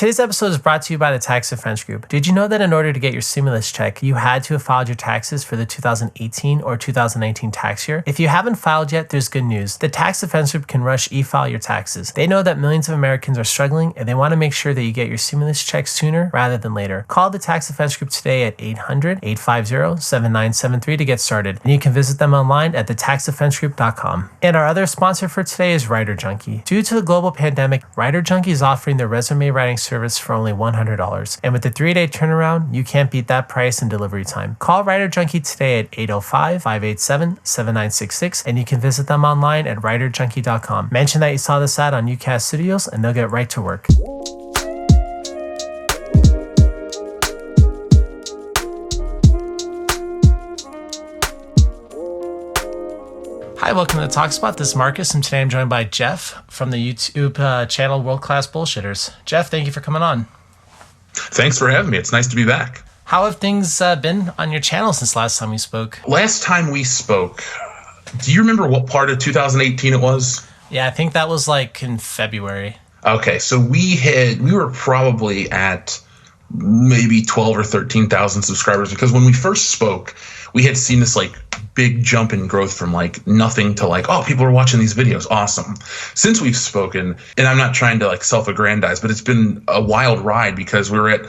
Today's episode is brought to you by the Tax Defense Group. Did you know that in order to get your stimulus check, you had to have filed your taxes for the 2018 or 2019 tax year? If you haven't filed yet, there's good news. The Tax Defense Group can rush e-file your taxes. They know that millions of Americans are struggling, and they want to make sure that you get your stimulus check sooner rather than later. Call the Tax Defense Group today at 800-850-7973 to get started. And you can visit them online at thetaxdefensegroup.com. And our other sponsor for today is Writer Junkie. Due to the global pandemic, Writer Junkie is offering their resume writing service for only $100. And with the 3-day turnaround, you can't beat that price and delivery time. Call Writer Junkie today at 805-587-7966, and you can visit them online at writerjunkie.com. Mention that you saw this ad on UCAS Studios, and they'll get right to work. Hi, welcome to the Talk Spot. This is Marcus, and today I'm joined by Jeff from the YouTube channel WorldClassBullshitters. Jeff, thank you for coming on. Thanks for having me. It's nice to be back. How have things been on your channel since last time we spoke? Last time we spoke, do you remember what part of 2018 it was? Yeah, I think that was like in February. Okay, so we were probably at maybe 12 or 13,000 subscribers, because when we first spoke, we had seen this like big jump in growth from like nothing to like, oh, people are watching these videos. Awesome. Since we've spoken, and I'm not trying to like self-aggrandize, but it's been a wild ride because we're at,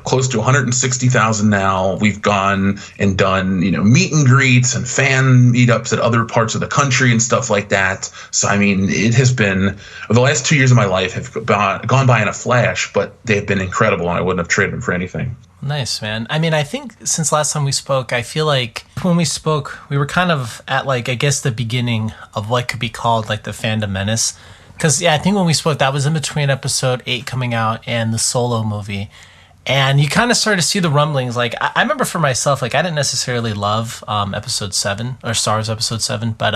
close to 160,000 now. We've gone and done, meet and greets and fan meetups at other parts of the country and stuff like that. So, I mean, it has been, the last 2 years of my life have gone by in a flash, but they've been incredible, and I wouldn't have traded them for anything. Nice, man. I mean, I think since last time we spoke, I feel like when we spoke, we were kind of at like, I guess, the beginning of what could be called like the fandom menace. Because, yeah, I think when we spoke, that was in between episode 8 coming out and the Solo movie. And you kind of started to see the rumblings. Like, I remember for myself, like, I didn't necessarily love episode 7, or Star Wars episode 7. But,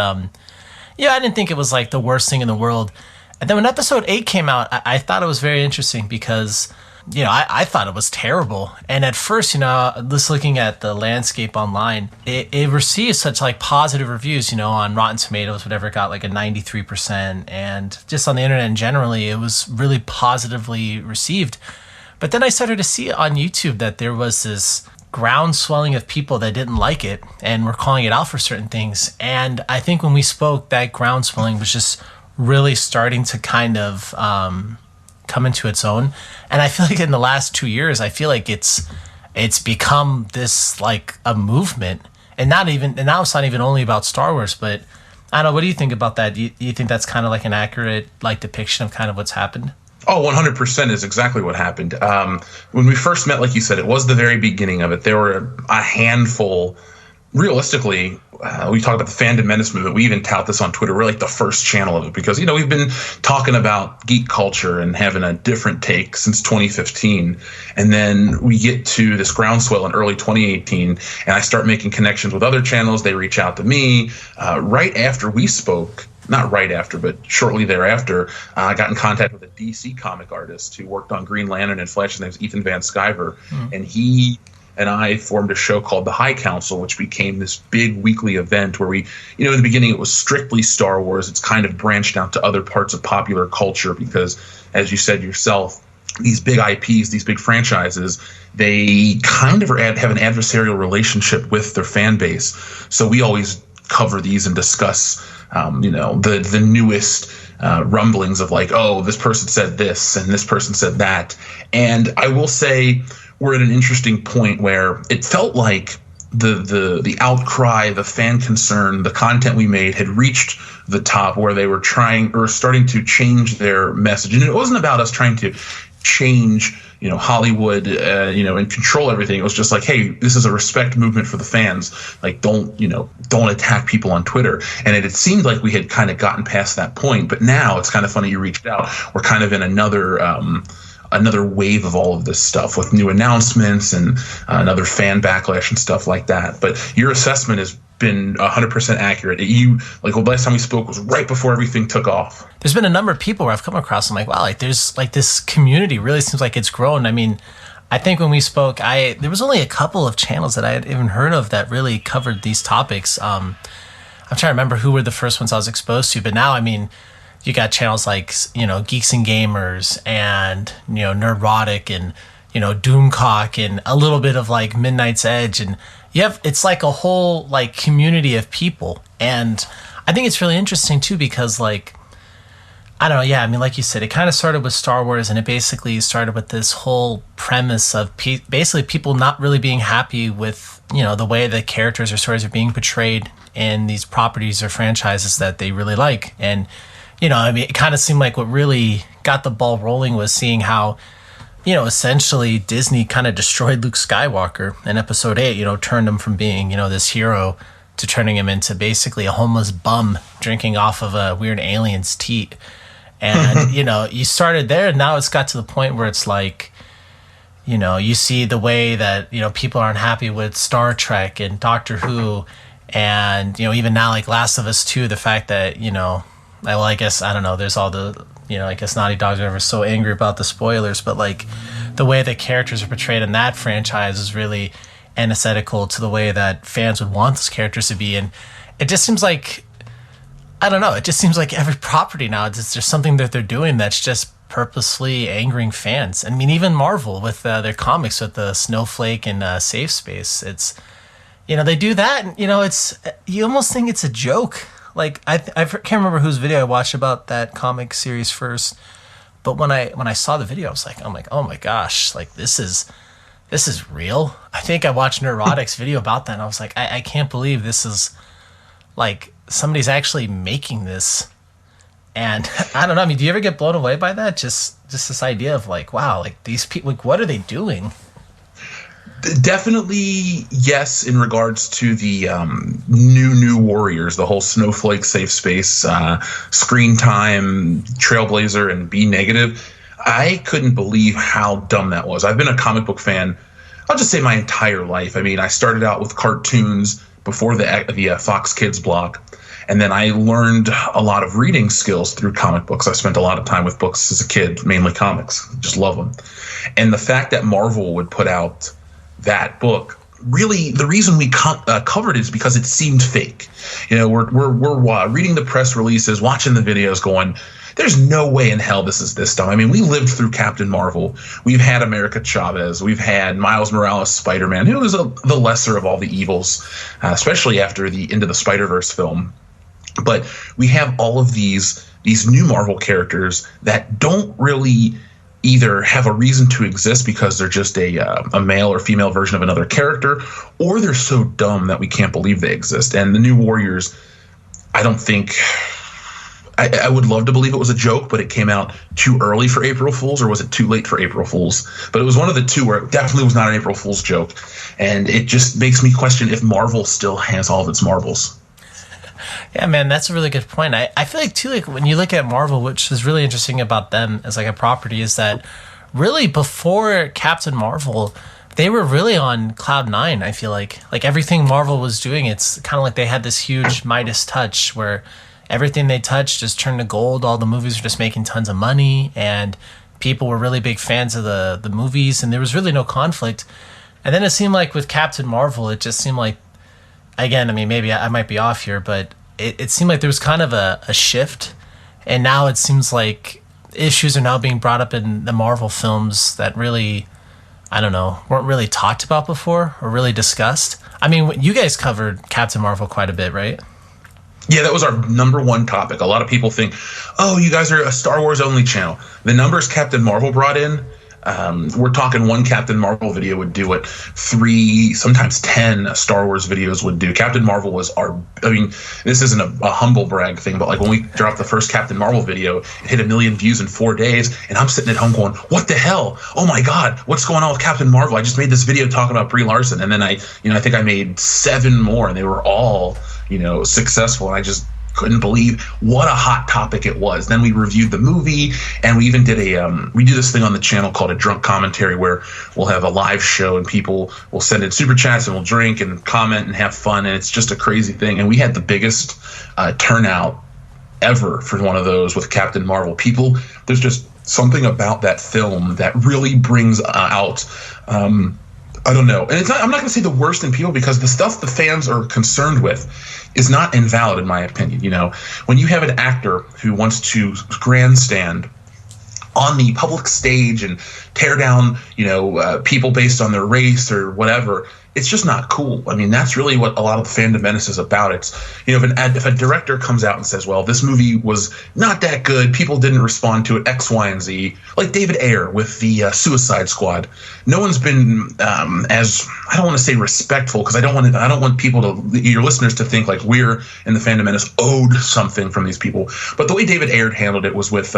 yeah, I didn't think it was like the worst thing in the world. And then when episode 8 came out, I thought it was very interesting because, I thought it was terrible. And at first, just looking at the landscape online, it received such like positive reviews, on Rotten Tomatoes, whatever, it got like a 93%. And just on the internet and generally, it was really positively received. But then I started to see on YouTube that there was this ground swelling of people that didn't like it and were calling it out for certain things. And I think when we spoke, that ground swelling was just really starting to kind of come into its own. And I feel like in the last 2 years, I feel like it's become this like a movement, and now it's not even only about Star Wars, but I don't know. What do you think about that? Do you think that's kind of like an accurate like depiction of kind of what's happened? Oh, 100% is exactly what happened. When we first met, like you said, it was the very beginning of it. There were a handful. Realistically, we talk about the fandom menace movement. We even tout this on Twitter. We're like the first channel of it because, we've been talking about geek culture and having a different take since 2015. And then we get to this groundswell in early 2018, and I start making connections with other channels. They reach out to me right after we spoke. Not right after, but shortly thereafter, I got in contact with a DC comic artist who worked on Green Lantern and Flash. His name is Ethan Van Sciver, and he and I formed a show called The High Council, which became this big weekly event where we, in the beginning it was strictly Star Wars. It's kind of branched out to other parts of popular culture because, as you said yourself, these big IPs, these big franchises, they kind of have an adversarial relationship with their fan base. So we always cover these and discuss, the newest rumblings of like, oh, this person said this and this person said that. And I will say, we're at an interesting point where it felt like the outcry, the fan concern, the content we made had reached the top where they were trying or starting to change their message. And it wasn't about us trying to change, Hollywood, and control everything. It was just like, hey, this is a respect movement for the fans. Like, don't attack people on Twitter. And it seemed like we had kind of gotten past that point. But now it's kind of funny you reached out. We're kind of in another wave of all of this stuff with new announcements and another fan backlash and stuff like that. But your assessment has been 100% accurate. Last time we spoke was right before everything took off. There's been a number of people where I've come across, I'm like, wow, like there's like this community really seems like it's grown. I mean, I think when we spoke, there was only a couple of channels that I had even heard of that really covered these topics. I'm trying to remember who were the first ones I was exposed to, but now, I mean, you got channels like, Geeks and Gamers and, Nerdrotic and, Doomcock and a little bit of like Midnight's Edge. And it's like a whole like community of people. And I think it's really interesting too, because like, I don't know. Yeah. I mean, like you said, it kind of started with Star Wars, and it basically started with this whole premise of basically people not really being happy with, the way the characters or stories are being portrayed in these properties or franchises that they really like. And, I mean, it kind of seemed like what really got the ball rolling was seeing how, essentially Disney kind of destroyed Luke Skywalker in episode 8, turned him from being, this hero to turning him into basically a homeless bum drinking off of a weird alien's teat. And, you started there, and now it's got to the point where it's like, you see the way that, people aren't happy with Star Trek and Doctor Who, and, even now, like Last of Us 2, the fact that, I guess, I don't know, there's all the, I guess Naughty Dog's are so angry about the spoilers, but like the way the characters are portrayed in that franchise is really antithetical to the way that fans would want those characters to be. And it just seems like, I don't know, it just seems like every property now, there's something that they're doing that's just purposely angering fans. I mean, even Marvel with their comics with the Snowflake and Safe Space, it's, they do that, and, it's, you almost think it's a joke. Like, I can't remember whose video I watched about that comic series first, but when I saw the video, I'm like, oh my gosh, like this is real. I think I watched Neurotic's video about that, and I was like, I can't believe this is, like, somebody's actually making this. And I don't know, I mean, do you ever get blown away by that? Just this idea of like, wow, like these people, like, what are they doing? Definitely yes, in regards to the new warriors, the whole Snowflake, Safe Space, Screen Time, Trailblazer, and Be Negative. I couldn't believe how dumb that was. I've been a comic book fan, I'll just say, my entire life. I mean, I started out with cartoons before the Fox Kids block, and then I learned a lot of reading skills through comic books. I spent a lot of time with books as a kid, mainly comics. Just love them. And the fact that Marvel would put out that book, really, the reason we covered it is because it seemed fake. We're reading the press releases, watching the videos, going, there's no way in hell this is this dumb. I mean, we lived through Captain Marvel. We've had America Chavez. We've had Miles Morales Spider-Man, who was the lesser of all the evils, especially after the Into the Spider-Verse film. But we have all of these new Marvel characters that don't really either have a reason to exist because they're just a male or female version of another character, or they're so dumb that we can't believe they exist. And the New Warriors, I don't think, I would love to believe it was a joke, but it came out too early for April Fools, or was it too late for April Fools? But it was one of the two where it definitely was not an April Fool's joke. And it just makes me question if Marvel still has all of its marbles. Yeah, man, that's a really good point. I feel like, too, like when you look at Marvel, which is really interesting about them as like a property, is that really before Captain Marvel, they were really on cloud nine. I feel like everything Marvel was doing, it's kind of like they had this huge Midas touch where everything they touched just turned to gold. All the movies were just making tons of money, and people were really big fans of the movies, and there was really no conflict. And then it seemed like with Captain Marvel, it just seemed like, again, I mean, maybe I might be off here, but it seemed like there was kind of a shift, and now it seems like issues are now being brought up in the Marvel films that really, I don't know, weren't really talked about before or really discussed. I mean, you guys covered Captain Marvel quite a bit, right? Yeah, that was our number one topic. A lot of people think, oh, you guys are a Star Wars only channel. The numbers Captain Marvel brought in, we're talking one Captain Marvel video would do what 3, sometimes 10 Star Wars videos would do. Captain Marvel was this isn't a humble brag thing, but like when we dropped the first Captain Marvel video, it hit 1 million views in 4 days, and I'm sitting at home going, what the hell? Oh my God, what's going on with Captain Marvel? I just made this video talking about Brie Larson, and then I think I made 7 more, and they were all, successful, and I just couldn't believe what a hot topic it was. Then we reviewed the movie, and we even did we do this thing on the channel called a drunk commentary, where we'll have a live show and people will send in super chats and we'll drink and comment and have fun, and it's just a crazy thing. And we had the biggest turnout ever for one of those with Captain Marvel. People, there's just something about that film that really brings out I don't know. And I'm not going to say the worst in people, because the stuff the fans are concerned with is not invalid, in my opinion. You know, when you have an actor who wants to grandstand on the public stage and tear down, people based on their race or whatever, it's just not cool. I mean, that's really what a lot of the Fandom Menace is about. It's, if a director comes out and says, well, this movie was not that good, people didn't respond to it, X, Y, and Z, like David Ayer with the Suicide Squad. No one's been as, I don't want to say respectful, because I don't want your listeners to think like we're in the Fandom Menace owed something from these people. But the way David Ayer handled it was with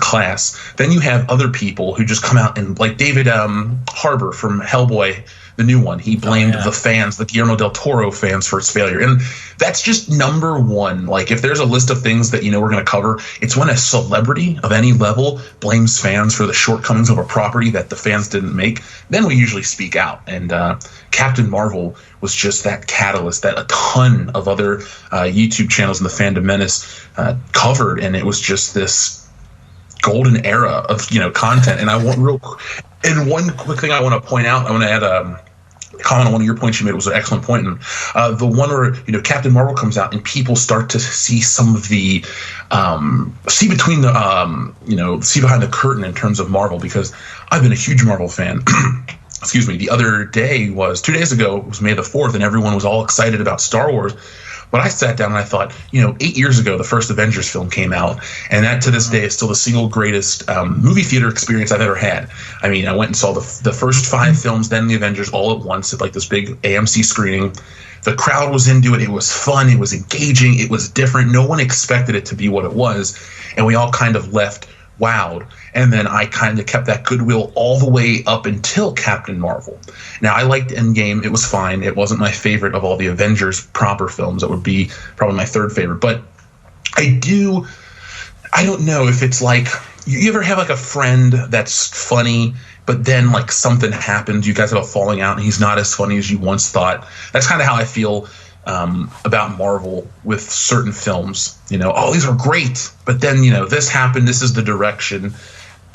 class. Then you have other people who just come out and, like David Harbour from Hellboy, the new one, he blamed the fans, the Guillermo del Toro fans, for its failure. And that's just number one. Like, if there's a list of things that we're going to cover, it's when a celebrity of any level blames fans for the shortcomings of a property that the fans didn't make. Then we usually speak out. And Captain Marvel was just that catalyst that a ton of other YouTube channels in the Fandom Menace covered, and it was just this golden era of content. And one quick thing I want to point out, I want to add a comment on one of your points you made. It was an excellent point. And the one where Captain Marvel comes out and people start to see some of the see between the see behind the curtain in terms of Marvel, because I've been a huge Marvel fan. Excuse me. The other day 2 days ago was May the 4th, and everyone was all excited about Star Wars. But I sat down and I thought, 8 years ago, the first Avengers film came out, and that to this day is still the single greatest movie theater experience I've ever had. I mean, I went and saw the first 5 films, then the Avengers all at once at like this big AMC screening. The crowd was into it. It was fun. It was engaging. It was different. No one expected it to be what it was, and we all kind of left wowed. And then I kind of kept that goodwill all the way up until Captain Marvel. Now, I liked Endgame. It was fine. It wasn't my favorite of all the Avengers proper films. That would be probably my third favorite. But I don't know if it's like, you ever have like a friend that's funny, but then like something happens, you guys have a falling out, and he's not as funny as you once thought. That's kind of how I feel about Marvel with certain films. These are great, but then this happened, this is the direction,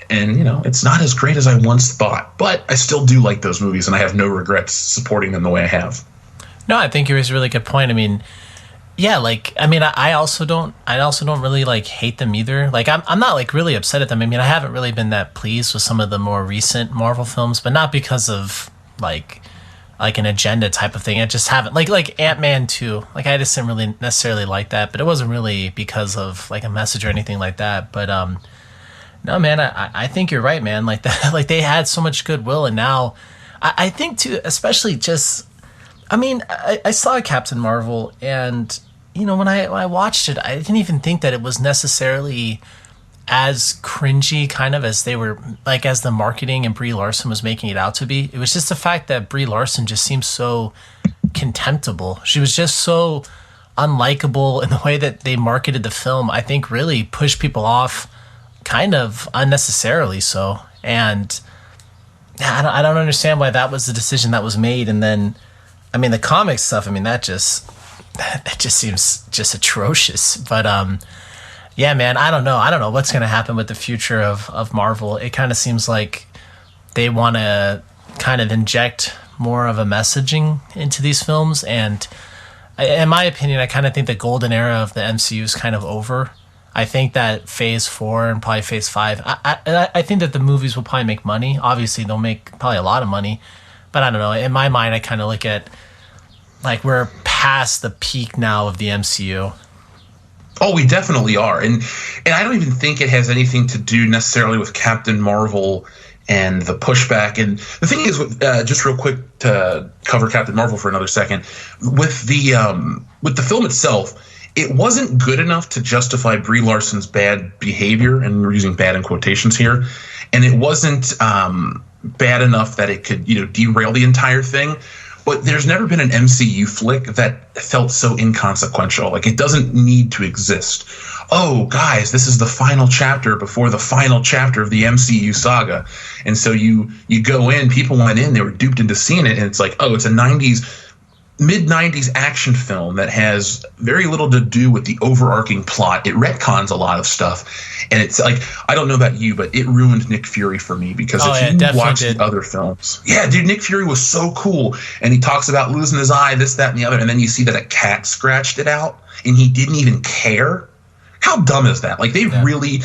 and it's not as great as I once thought. But I still do like those movies, and I have no regrets supporting them the way I have. No, I think you raised a really good point. I mean, yeah, I also don't really like hate them either. Like, I'm not like really upset at them. I mean, I haven't really been that pleased with some of the more recent Marvel films, but not because of like an agenda type of thing. I just haven't, like Ant-Man 2. Like, I just didn't really necessarily like that, but it wasn't really because of like a message or anything like that. But no, man, I think you're right, man. Like that, like they had so much goodwill, and now I think too, especially just, I mean, I saw Captain Marvel, and when I watched it, I didn't even think that it was necessarily as cringy kind of as they were, like, as the marketing and Brie Larson was making it out to be. It was just the fact that Brie Larson just seemed so contemptible. She was just so unlikable, in the way that they marketed the film, I think really pushed people off kind of unnecessarily so. And I don't understand why that was the decision that was made. And then, I mean, the comic stuff, I mean, that just seems just atrocious. But yeah, man, I don't know what's going to happen with the future of Marvel. It kind of seems like they want to kind of inject more of a messaging into these films. And in my opinion, I kind of think the golden era of the MCU is kind of over. I think that Phase 4 and probably Phase 5, I think that the movies will probably make money. Obviously, they'll make probably a lot of money. But I don't know. In my mind, I kind of look at, like, we're past the peak now of the MCU. Oh, we definitely are. And I don't even think it has anything to do necessarily with Captain Marvel and the pushback. And the thing is, just real quick to cover Captain Marvel for another second, with the film itself, it wasn't good enough to justify Brie Larson's bad behavior, and we're using bad in quotations here, and it wasn't bad enough that it could derail the entire thing. But there's never been an MCU flick that felt so inconsequential. Like, it doesn't need to exist. Oh, guys, this is the final chapter before the final chapter of the MCU saga. And so you go in, people went in, they were duped into seeing it, and it's like, oh, it's a 90s mid-90s action film that has very little to do with the overarching plot. It retcons a lot of stuff, and it's like, I don't know about you, but it ruined Nick Fury for me, because if you watch the other films, dude, Nick Fury was so cool, and he talks about losing his eye, this, that, and the other, and then you see that a cat scratched it out and he didn't even care. How dumb is that? Like, they've really,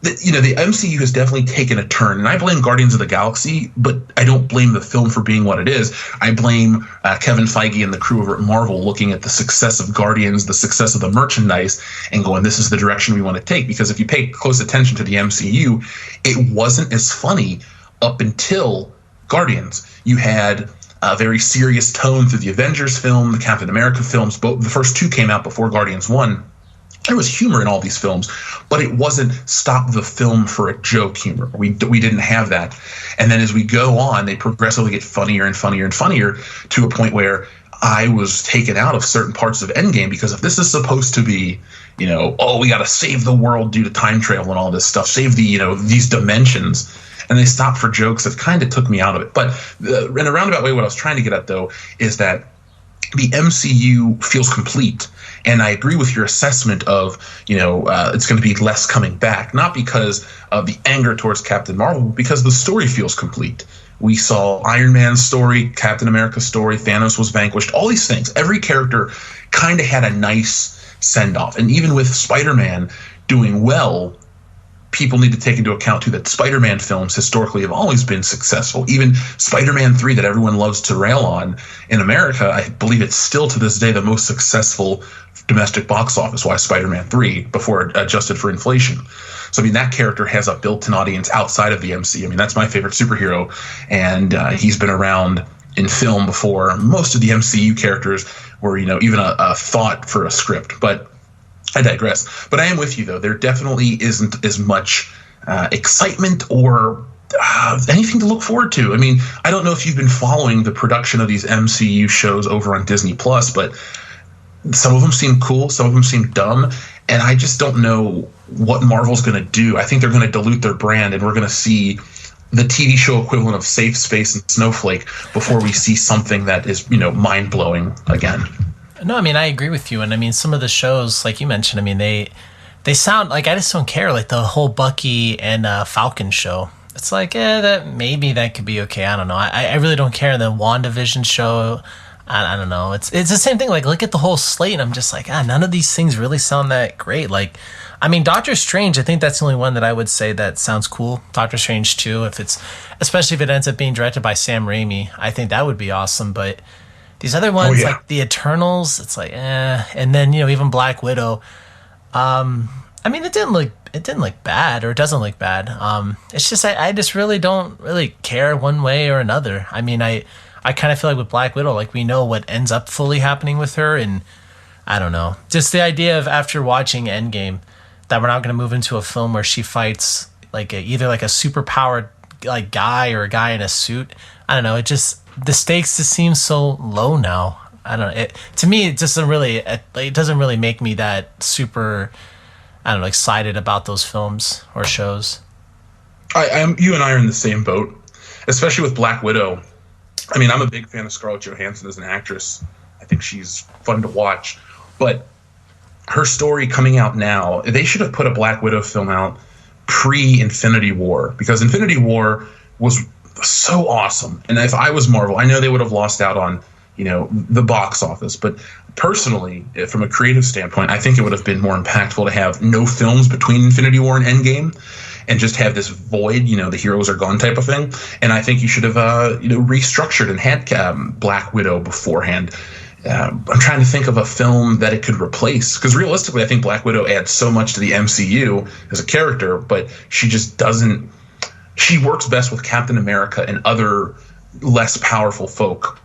the MCU has definitely taken a turn, and I blame Guardians of the Galaxy, but I don't blame the film for being what it is. I blame Kevin Feige and the crew over at Marvel looking at the success of Guardians, the success of the merchandise, and going, this is the direction we want to take. Because if you pay close attention to the MCU, it wasn't as funny up until Guardians. You had a very serious tone through the Avengers film, the Captain America films. Both the first two came out before Guardians 1. There was humor in all these films, but it wasn't stop the film for a joke humor. We didn't have that. And then as we go on, they progressively get funnier and funnier and funnier, to a point where I was taken out of certain parts of Endgame, because if this is supposed to be, we got to save the world due to time travel and all this stuff, save these dimensions, and they stopped for jokes, that kind of took me out of it. But in a roundabout way, what I was trying to get at, though, is that the MCU feels complete. And I agree with your assessment of, it's going to be less coming back, not because of the anger towards Captain Marvel, but because the story feels complete. We saw Iron Man's story, Captain America's story, Thanos was vanquished, all these things. Every character kind of had a nice send-off. And even with Spider-Man doing well, people need to take into account, too, that Spider-Man films historically have always been successful. Even Spider-Man 3, that everyone loves to rail on in America, I believe it's still to this day the most successful domestic box office. Why Spider-Man 3, before adjusted for inflation. So, that character has a built-in audience outside of the MC. That's my favorite superhero, and he's been around in film before most of the MCU characters were, even a thought for a script. But I digress. But I am with you, though. There definitely isn't as much excitement or anything to look forward to. I don't know if you've been following the production of these MCU shows over on Disney Plus, but some of them seem cool, some of them seem dumb, and I just don't know what Marvel's going to do. I think they're going to dilute their brand, and we're going to see the TV show equivalent of Safe Space and Snowflake before we see something that is, mind-blowing again. No, I agree with you. And some of the shows, like you mentioned, they sound like, I just don't care. Like the whole Bucky and Falcon show. It's like, that could be okay. I don't know. I really don't care. The WandaVision show, I don't know. It's the same thing. Like, look at the whole slate, and I'm just like, none of these things really sound that great. Like, Doctor Strange, I think that's the only one that I would say that sounds cool. Doctor Strange 2, especially if it ends up being directed by Sam Raimi, I think that would be awesome. But these other ones, like the Eternals, it's like, and then even Black Widow. It didn't look bad, or it doesn't look bad. It's just I just really don't really care one way or another. I kind of feel like with Black Widow, like we know what ends up fully happening with her, and I don't know. Just the idea of, after watching Endgame, that we're not going to move into a film where she fights like either like a super powered like guy or a guy in a suit. I don't know. It just, the stakes just seem so low now. I don't know. To me, it doesn't really make me that super, I don't know, excited about those films or shows. You and I are in the same boat, especially with Black Widow. I'm a big fan of Scarlett Johansson as an actress. I think she's fun to watch. But her story coming out now, they should have put a Black Widow film out pre-Infinity War, because Infinity War was so awesome. And if I was Marvel, I know they would have lost out on, the box office. But personally, from a creative standpoint, I think it would have been more impactful to have no films between Infinity War and Endgame, and just have this void, the heroes are gone type of thing. And I think you should have, restructured and had Black Widow beforehand. I'm trying to think of a film that it could replace, because realistically, I think Black Widow adds so much to the MCU as a character, but she just doesn't. She works best with Captain America and other less powerful folk.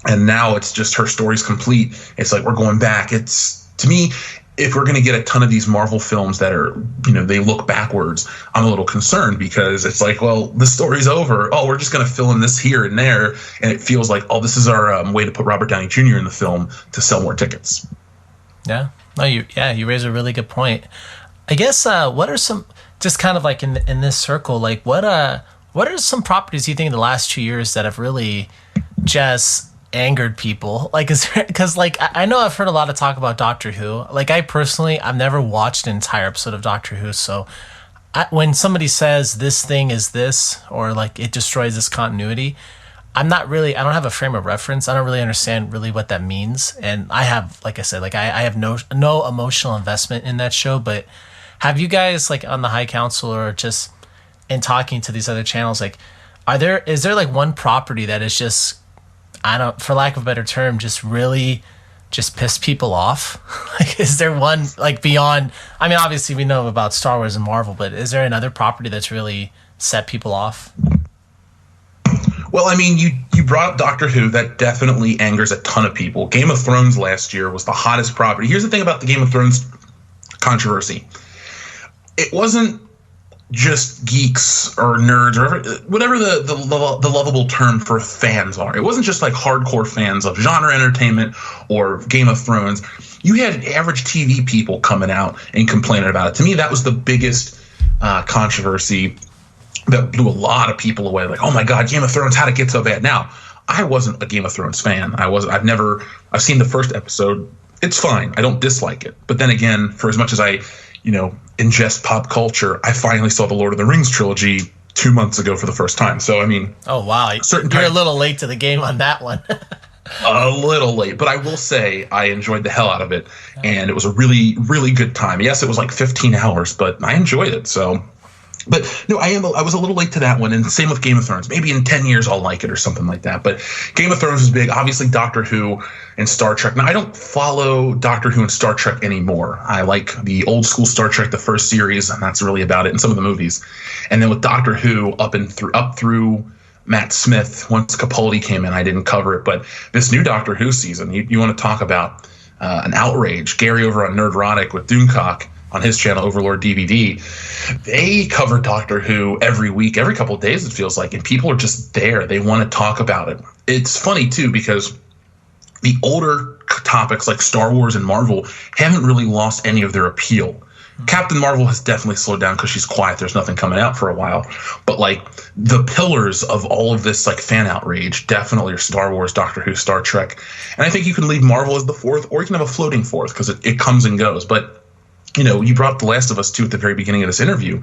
And now it's just, her story's complete. It's like, we're going back. It's, to me, if we're going to get a ton of these Marvel films that are, they look backwards, I'm a little concerned, because it's like, well, the story's over. Oh, we're just going to fill in this here and there. And it feels like, oh, this is our way to put Robert Downey Jr. in the film to sell more tickets. Yeah. No, you raise a really good point. I guess, what are some, just kind of like in this circle, like what are some properties you think in the last 2 years that have really just angered people? Like, is there, because like I know I've heard a lot of talk about Doctor Who. Like, I personally, I've never watched an entire episode of Doctor Who, so when somebody says this thing is this, or like it destroys this continuity, I don't have a frame of reference. I don't really understand really what that means. And I have, like I said, like I have no emotional investment in that show. But have you guys, like, on the High Council or just in talking to these other channels, like, is there like one property that is just, for lack of a better term, just really just pissed people off? Like, is there one, like, beyond, I mean, obviously we know about Star Wars and Marvel, but is there another property that's really set people off? Well, I mean, you brought up Doctor Who. That definitely angers a ton of people. Game of Thrones last year was the hottest property. Here's the thing about the Game of Thrones controversy. It wasn't just geeks or nerds or whatever the lovable term for fans are. It wasn't just like hardcore fans of genre entertainment or Game of Thrones. You had average TV people coming out and complaining about it. To me, that was the biggest controversy that blew a lot of people away. Like, oh my God, Game of Thrones, how'd it get so bad? Now, I wasn't a Game of Thrones fan. I've seen the first episode. It's fine. I don't dislike it. But then again, for as much as I, ingest pop culture, I finally saw the Lord of the Rings trilogy 2 months ago for the first time. So, I mean, oh wow, you're a little late to the game on that one. A little late, but I will say I enjoyed the hell out of it, and it was a really, really good time. Yes, it was like 15 hours, but I enjoyed it. So, but no, I was a little late to that one, and same with Game of Thrones. Maybe in 10 years I'll like it or something like that. But Game of Thrones was big. Obviously, Doctor Who and Star Trek. Now, I don't follow Doctor Who and Star Trek anymore. I like the old school Star Trek, the first series, and that's really about it, and some of the movies. And then with Doctor Who up through Matt Smith, once Capaldi came in, I didn't cover it. But this new Doctor Who season, you want to talk about an outrage. Gary over on Nerdrotic with Doomcock on his channel, Overlord DVD, they cover Doctor Who every week, every couple of days, it feels like, and people are just there. They want to talk about it. It's funny, too, because the older topics like Star Wars and Marvel haven't really lost any of their appeal. Mm-hmm. Captain Marvel has definitely slowed down because she's quiet. There's nothing coming out for a while. But, like, the pillars of all of this, like, fan outrage definitely are Star Wars, Doctor Who, Star Trek. And I think you can leave Marvel as the fourth, or you can have a floating fourth because it comes and goes. But you brought up The Last of Us 2 at the very beginning of this interview.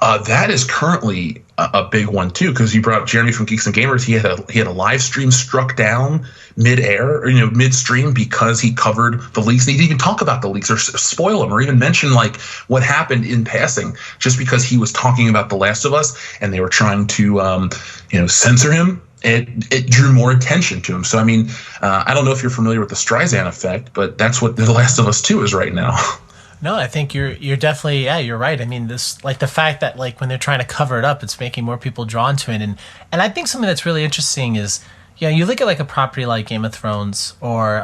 That is currently a big one, too, because you brought up Jeremy from Geeks and Gamers. He had a live stream struck down mid-air, or, midstream, because he covered the leaks. And he didn't even talk about the leaks or spoil them or even mention, like, what happened in passing, just because he was talking about The Last of Us and they were trying to, censor him. It drew more attention to him. So, I mean, I don't know if you're familiar with the Streisand effect, but that's what The Last of Us 2 is right now. No, I think you're definitely, you're right. I mean, this, like, the fact that, like, when they're trying to cover it up, it's making more people drawn to it. And I think something that's really interesting is, you look at, like, a property like Game of Thrones or,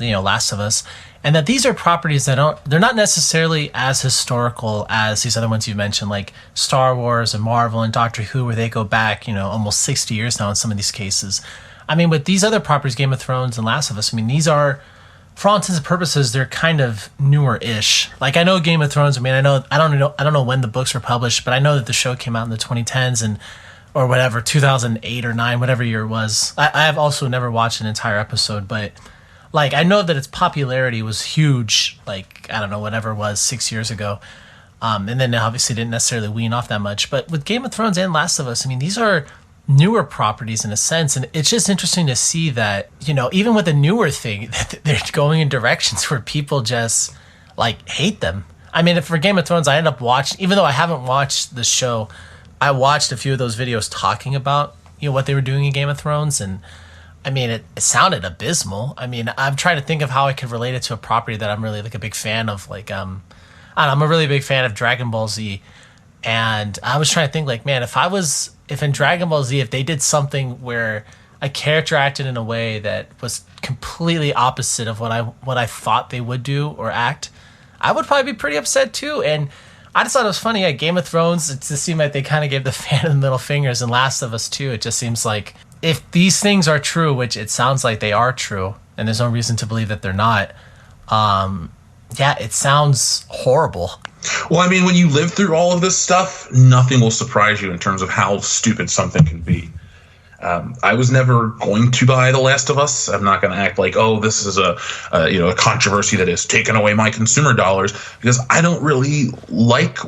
Last of Us, and that these are properties that they're not necessarily as historical as these other ones you mentioned, like Star Wars and Marvel and Doctor Who, where they go back, almost 60 years now in some of these cases. I mean, with these other properties, Game of Thrones and Last of Us, I mean, these are, for all intents and purposes, they're kind of newer-ish. Like, I know Game of Thrones. I mean, I don't know when the books were published, but I know that the show came out in the 2010s or whatever, 2008 or 9, whatever year it was. I have also never watched an entire episode, but, like, I know that its popularity was huge. Like, I don't know, whatever it was 6 years ago, and then it obviously didn't necessarily wean off that much. But with Game of Thrones and Last of Us, I mean, these are newer properties in a sense, and it's just interesting to see that, even with a newer thing, they're going in directions where people just, like, hate them. I mean, for Game of Thrones, I ended up watching, even though I haven't watched the show, I watched a few of those videos talking about, what they were doing in Game of Thrones, and I mean, it sounded abysmal. I mean, I'm trying to think of how I could relate it to a property that I'm really, like, a big fan of. Like, I'm a really big fan of Dragon Ball Z, and I was trying to think, like, man, if in Dragon Ball Z, if they did something where a character acted in a way that was completely opposite of what I thought they would do or act, I would probably be pretty upset too. And I just thought it was funny. Game of Thrones, it just seemed like they kind of gave the fan the middle fingers, and Last of Us too. It just seems like if these things are true, which it sounds like they are true, and there's no reason to believe that they're not, it sounds horrible. Well, I mean, when you live through all of this stuff, nothing will surprise you in terms of how stupid something can be. I was never going to buy The Last of Us. I'm not going to act like, oh, this is a controversy that has taken away my consumer dollars, because I don't really like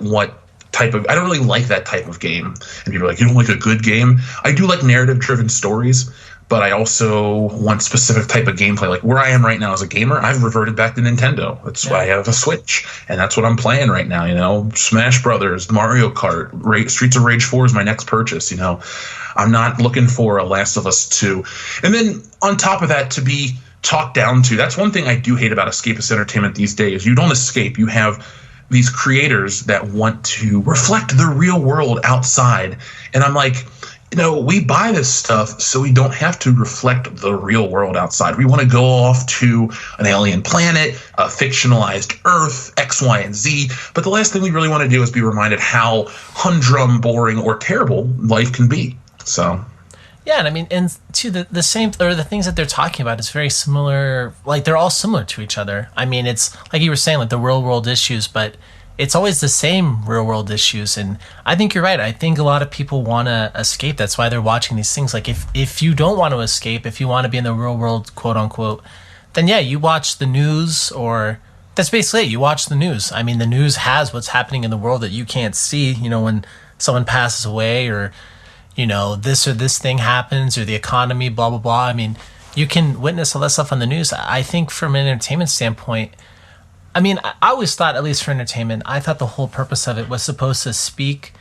I don't really like that type of game. And people are like, you don't like a good game? I do like narrative-driven stories, but I also want specific type of gameplay. Like where I am right now as a gamer, I've reverted back to Nintendo. That's why I have a Switch, and that's what I'm playing right now. Smash Brothers, Mario Kart, Streets of Rage 4 is my next purchase. I'm not looking for a Last of Us 2. And then on top of that, to be talked down to, that's one thing I do hate about escapist entertainment these days. You don't escape. You have these creators that want to reflect the real world outside. And I'm like, we buy this stuff so we don't have to reflect the real world outside. We want to go off to an alien planet, a fictionalized Earth, X, Y, and Z. But the last thing we really want to do is be reminded how humdrum, boring, or terrible life can be. So, yeah, and to the same, or the things that they're talking about is very similar. Like they're all similar to each other. It's like you were saying, like the real world issues, but it's always the same real world issues. And I think you're right. I think a lot of people want to escape. That's why they're watching these things. Like if you don't want to escape, if you want to be in the real world, quote unquote, then yeah, you watch the news, or that's basically it. You watch the news. The news has what's happening in the world that you can't see. When someone passes away, or this or this thing happens, or the economy, blah, blah, blah. You can witness all that stuff on the news. I think from an entertainment standpoint, I always thought, at least for entertainment, I thought the whole purpose of it was supposed to speak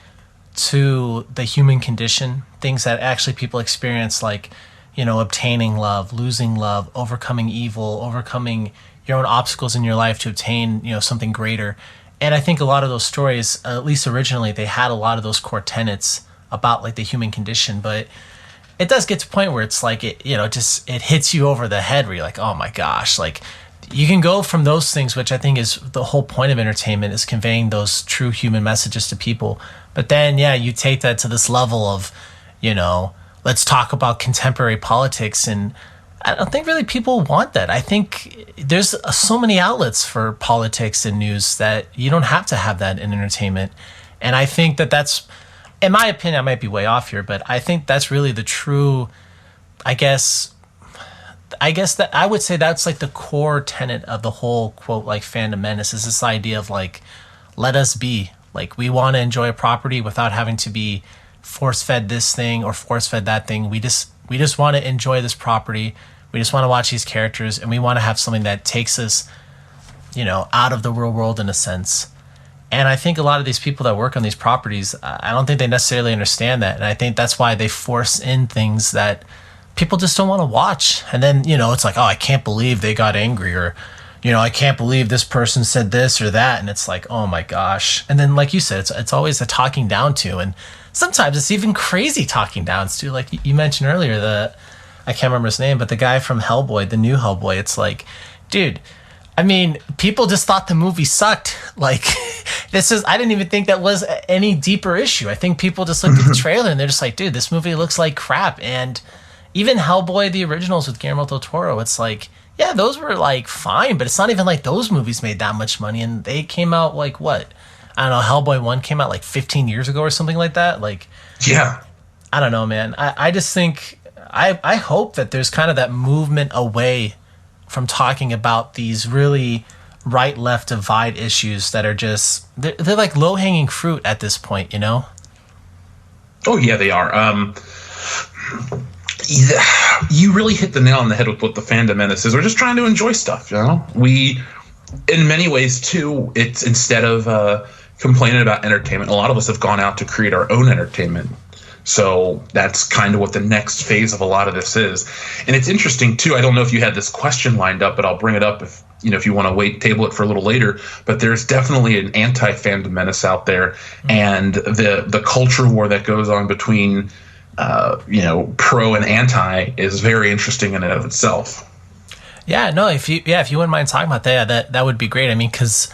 to the human condition, things that actually people experience, like, obtaining love, losing love, overcoming evil, overcoming your own obstacles in your life to obtain, something greater. And I think a lot of those stories, at least originally, they had a lot of those core tenets about like the human condition, but it does get to a point where it's like it hits you over the head, where you're like, oh my gosh, like you can go from those things, which I think is the whole point of entertainment, is conveying those true human messages to people. But then you take that to this level of let's talk about contemporary politics, and I don't think really people want that. I think there's so many outlets for politics and news that you don't have to have that in entertainment. And I think that's, in my opinion, I might be way off here, but I think that's really the true, I guess that I would say that's like the core tenet of the whole, quote, like fandom menace, is this idea of like, let us be. Like, we want to enjoy a property without having to be force-fed this thing or force-fed that thing. We just want to enjoy this property. We just want to watch these characters, and we want to have something that takes us, out of the real world in a sense. And I think a lot of these people that work on these properties, I don't think they necessarily understand that. And I think that's why they force in things that people just don't want to watch. And then, it's like, oh, I can't believe they got angry, or, I can't believe this person said this or that. And it's like, oh my gosh. And then, like you said, it's always a talking down to. And sometimes it's even crazy talking downs to. Like you mentioned earlier, I can't remember his name, but the guy from Hellboy, the new Hellboy, it's like, dude, people just thought the movie sucked. Like, I didn't even think that was any deeper issue. I think people just looked at the trailer and they're just like, dude, this movie looks like crap. And even Hellboy, the originals with Guillermo del Toro, it's like, yeah, those were like fine, but it's not even like those movies made that much money. And they came out like what? I don't know, Hellboy 1 came out like 15 years ago or something like that. Like, yeah, I don't know, man. I just think, I hope that there's kind of that movement away from talking about these really right-left divide issues that are just, they're like low-hanging fruit at this point, Oh, yeah, they are. You really hit the nail on the head with what the fandom menace is. We're just trying to enjoy stuff, We, in many ways, too, it's instead of complaining about entertainment, a lot of us have gone out to create our own entertainment. So that's kind of what the next phase of a lot of this is. And it's interesting, too. I don't know if you had this question lined up, but I'll bring it up if you want to table it for a little later. But there's definitely an anti-fandom menace out there. And the culture war that goes on between, pro and anti is very interesting in and of itself. Yeah, no, if you wouldn't mind talking about that, that would be great. Because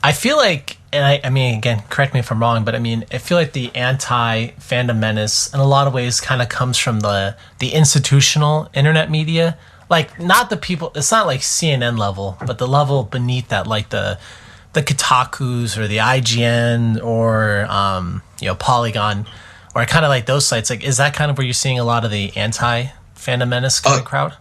I feel like, and again, correct me if I'm wrong, but I feel like the anti-fandom menace in a lot of ways kind of comes from the institutional internet media. Like, not the people, it's not like CNN level, but the level beneath that, like the Kotakus or the IGN or, Polygon, or kind of like those sites. Like, is that kind of where you're seeing a lot of the anti-Fandom Menace kind of crowd?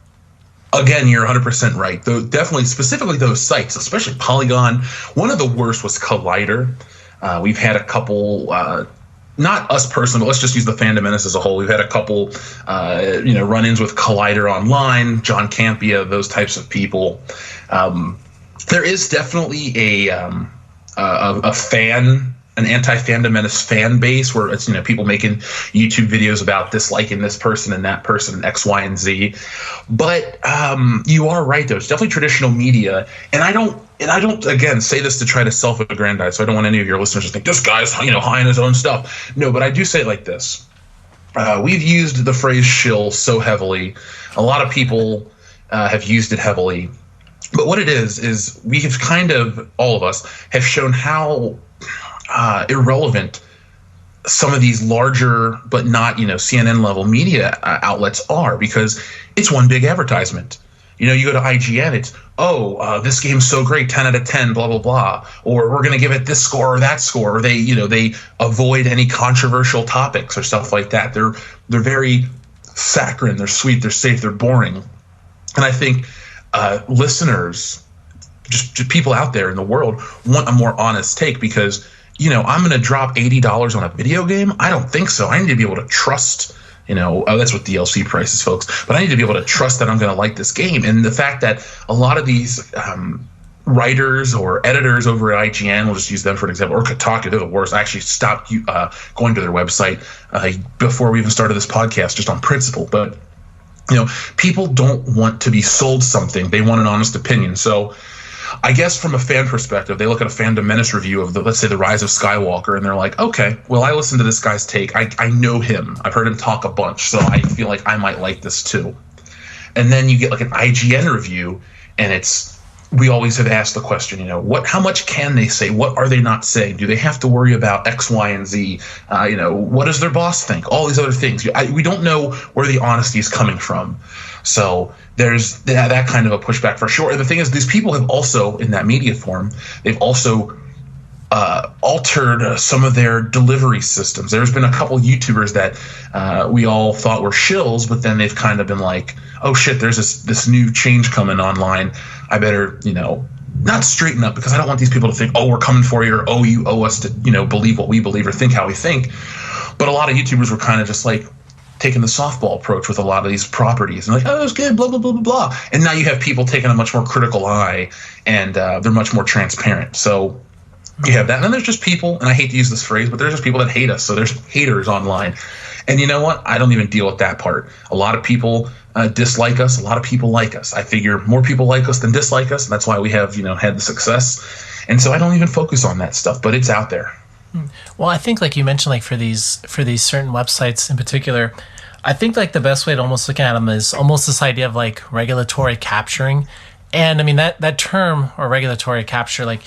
Again, you're 100% right. Though definitely, specifically those sites, especially Polygon. One of the worst was Collider. We've had a couple, not us personally, but let's just use the Fandom Menace as a whole. We've had a couple, run-ins with Collider Online, John Campea, those types of people. There is definitely a fan, an anti-Fandom Menace fan base where it's, people making YouTube videos about disliking this person and that person and X, Y, and Z. But you are right, though. It's definitely traditional media. And I don't again say this to try to self-aggrandize, so I don't want any of your listeners to think this guy's high on his own stuff. No, but I do say it like this. We've used the phrase shill so heavily. A lot of people have used it heavily. But what it is we have kind of, all of us, have shown how irrelevant some of these larger but not CNN level media outlets are, because it's one big advertisement. You go to IGN, it's this game's so great, 10 out of 10, blah blah blah, or we're going to give it this score or that score, or they avoid any controversial topics or stuff like that. They're very saccharine, they're sweet, they're safe, they're boring. And I think listeners, just people out there in the world, want a more honest take, because I'm going to drop $80 on a video game? I don't think so. I need to be able to trust, that's what DLC prices, folks. But I need to be able to trust that I'm going to like this game. And the fact that a lot of these writers or editors over at IGN, we'll just use them for an example, or Kotaku, they're the worst. I actually stopped going to their website before we even started this podcast, just on principle. But, people don't want to be sold something. They want an honest opinion. So I guess from a fan perspective, they look at a Fandom Menace review of let's say the Rise of Skywalker, and they're like, okay, well, I listened to this guy's take. I know him. I've heard him talk a bunch, so I feel like I might like this too. And then you get like an IGN review, and we always have asked the question, how much can they say? What are they not saying? Do they have to worry about X, Y, and Z? What does their boss think? All these other things. We don't know where the honesty is coming from. So there's that kind of a pushback for sure. And the thing is, these people have also, in that media form, they've also altered some of their delivery systems. There's been a couple YouTubers that we all thought were shills, but then they've kind of been like, oh shit, there's this new change coming online. I better, not straighten up, because I don't want these people to think, oh, we're coming for you, or oh, you owe us to, believe what we believe or think how we think. But a lot of YouTubers were kind of just like taking the softball approach with a lot of these properties, and like, oh, it's good, blah, blah, blah, blah, blah. And now you have people taking a much more critical eye, and they're much more transparent. So you have that. And then there's just people, and I hate to use this phrase, but there's just people that hate us. So there's haters online. And you know what? I don't even deal with that part. A lot of people dislike us. A lot of people like us. I figure more people like us than dislike us, and that's why we have, had the success. And so I don't even focus on that stuff, but it's out there. Well, I think, like you mentioned, like for these certain websites in particular, I think like the best way to almost look at them is almost this idea of like regulatory capturing. And I mean, that term, or regulatory capture, like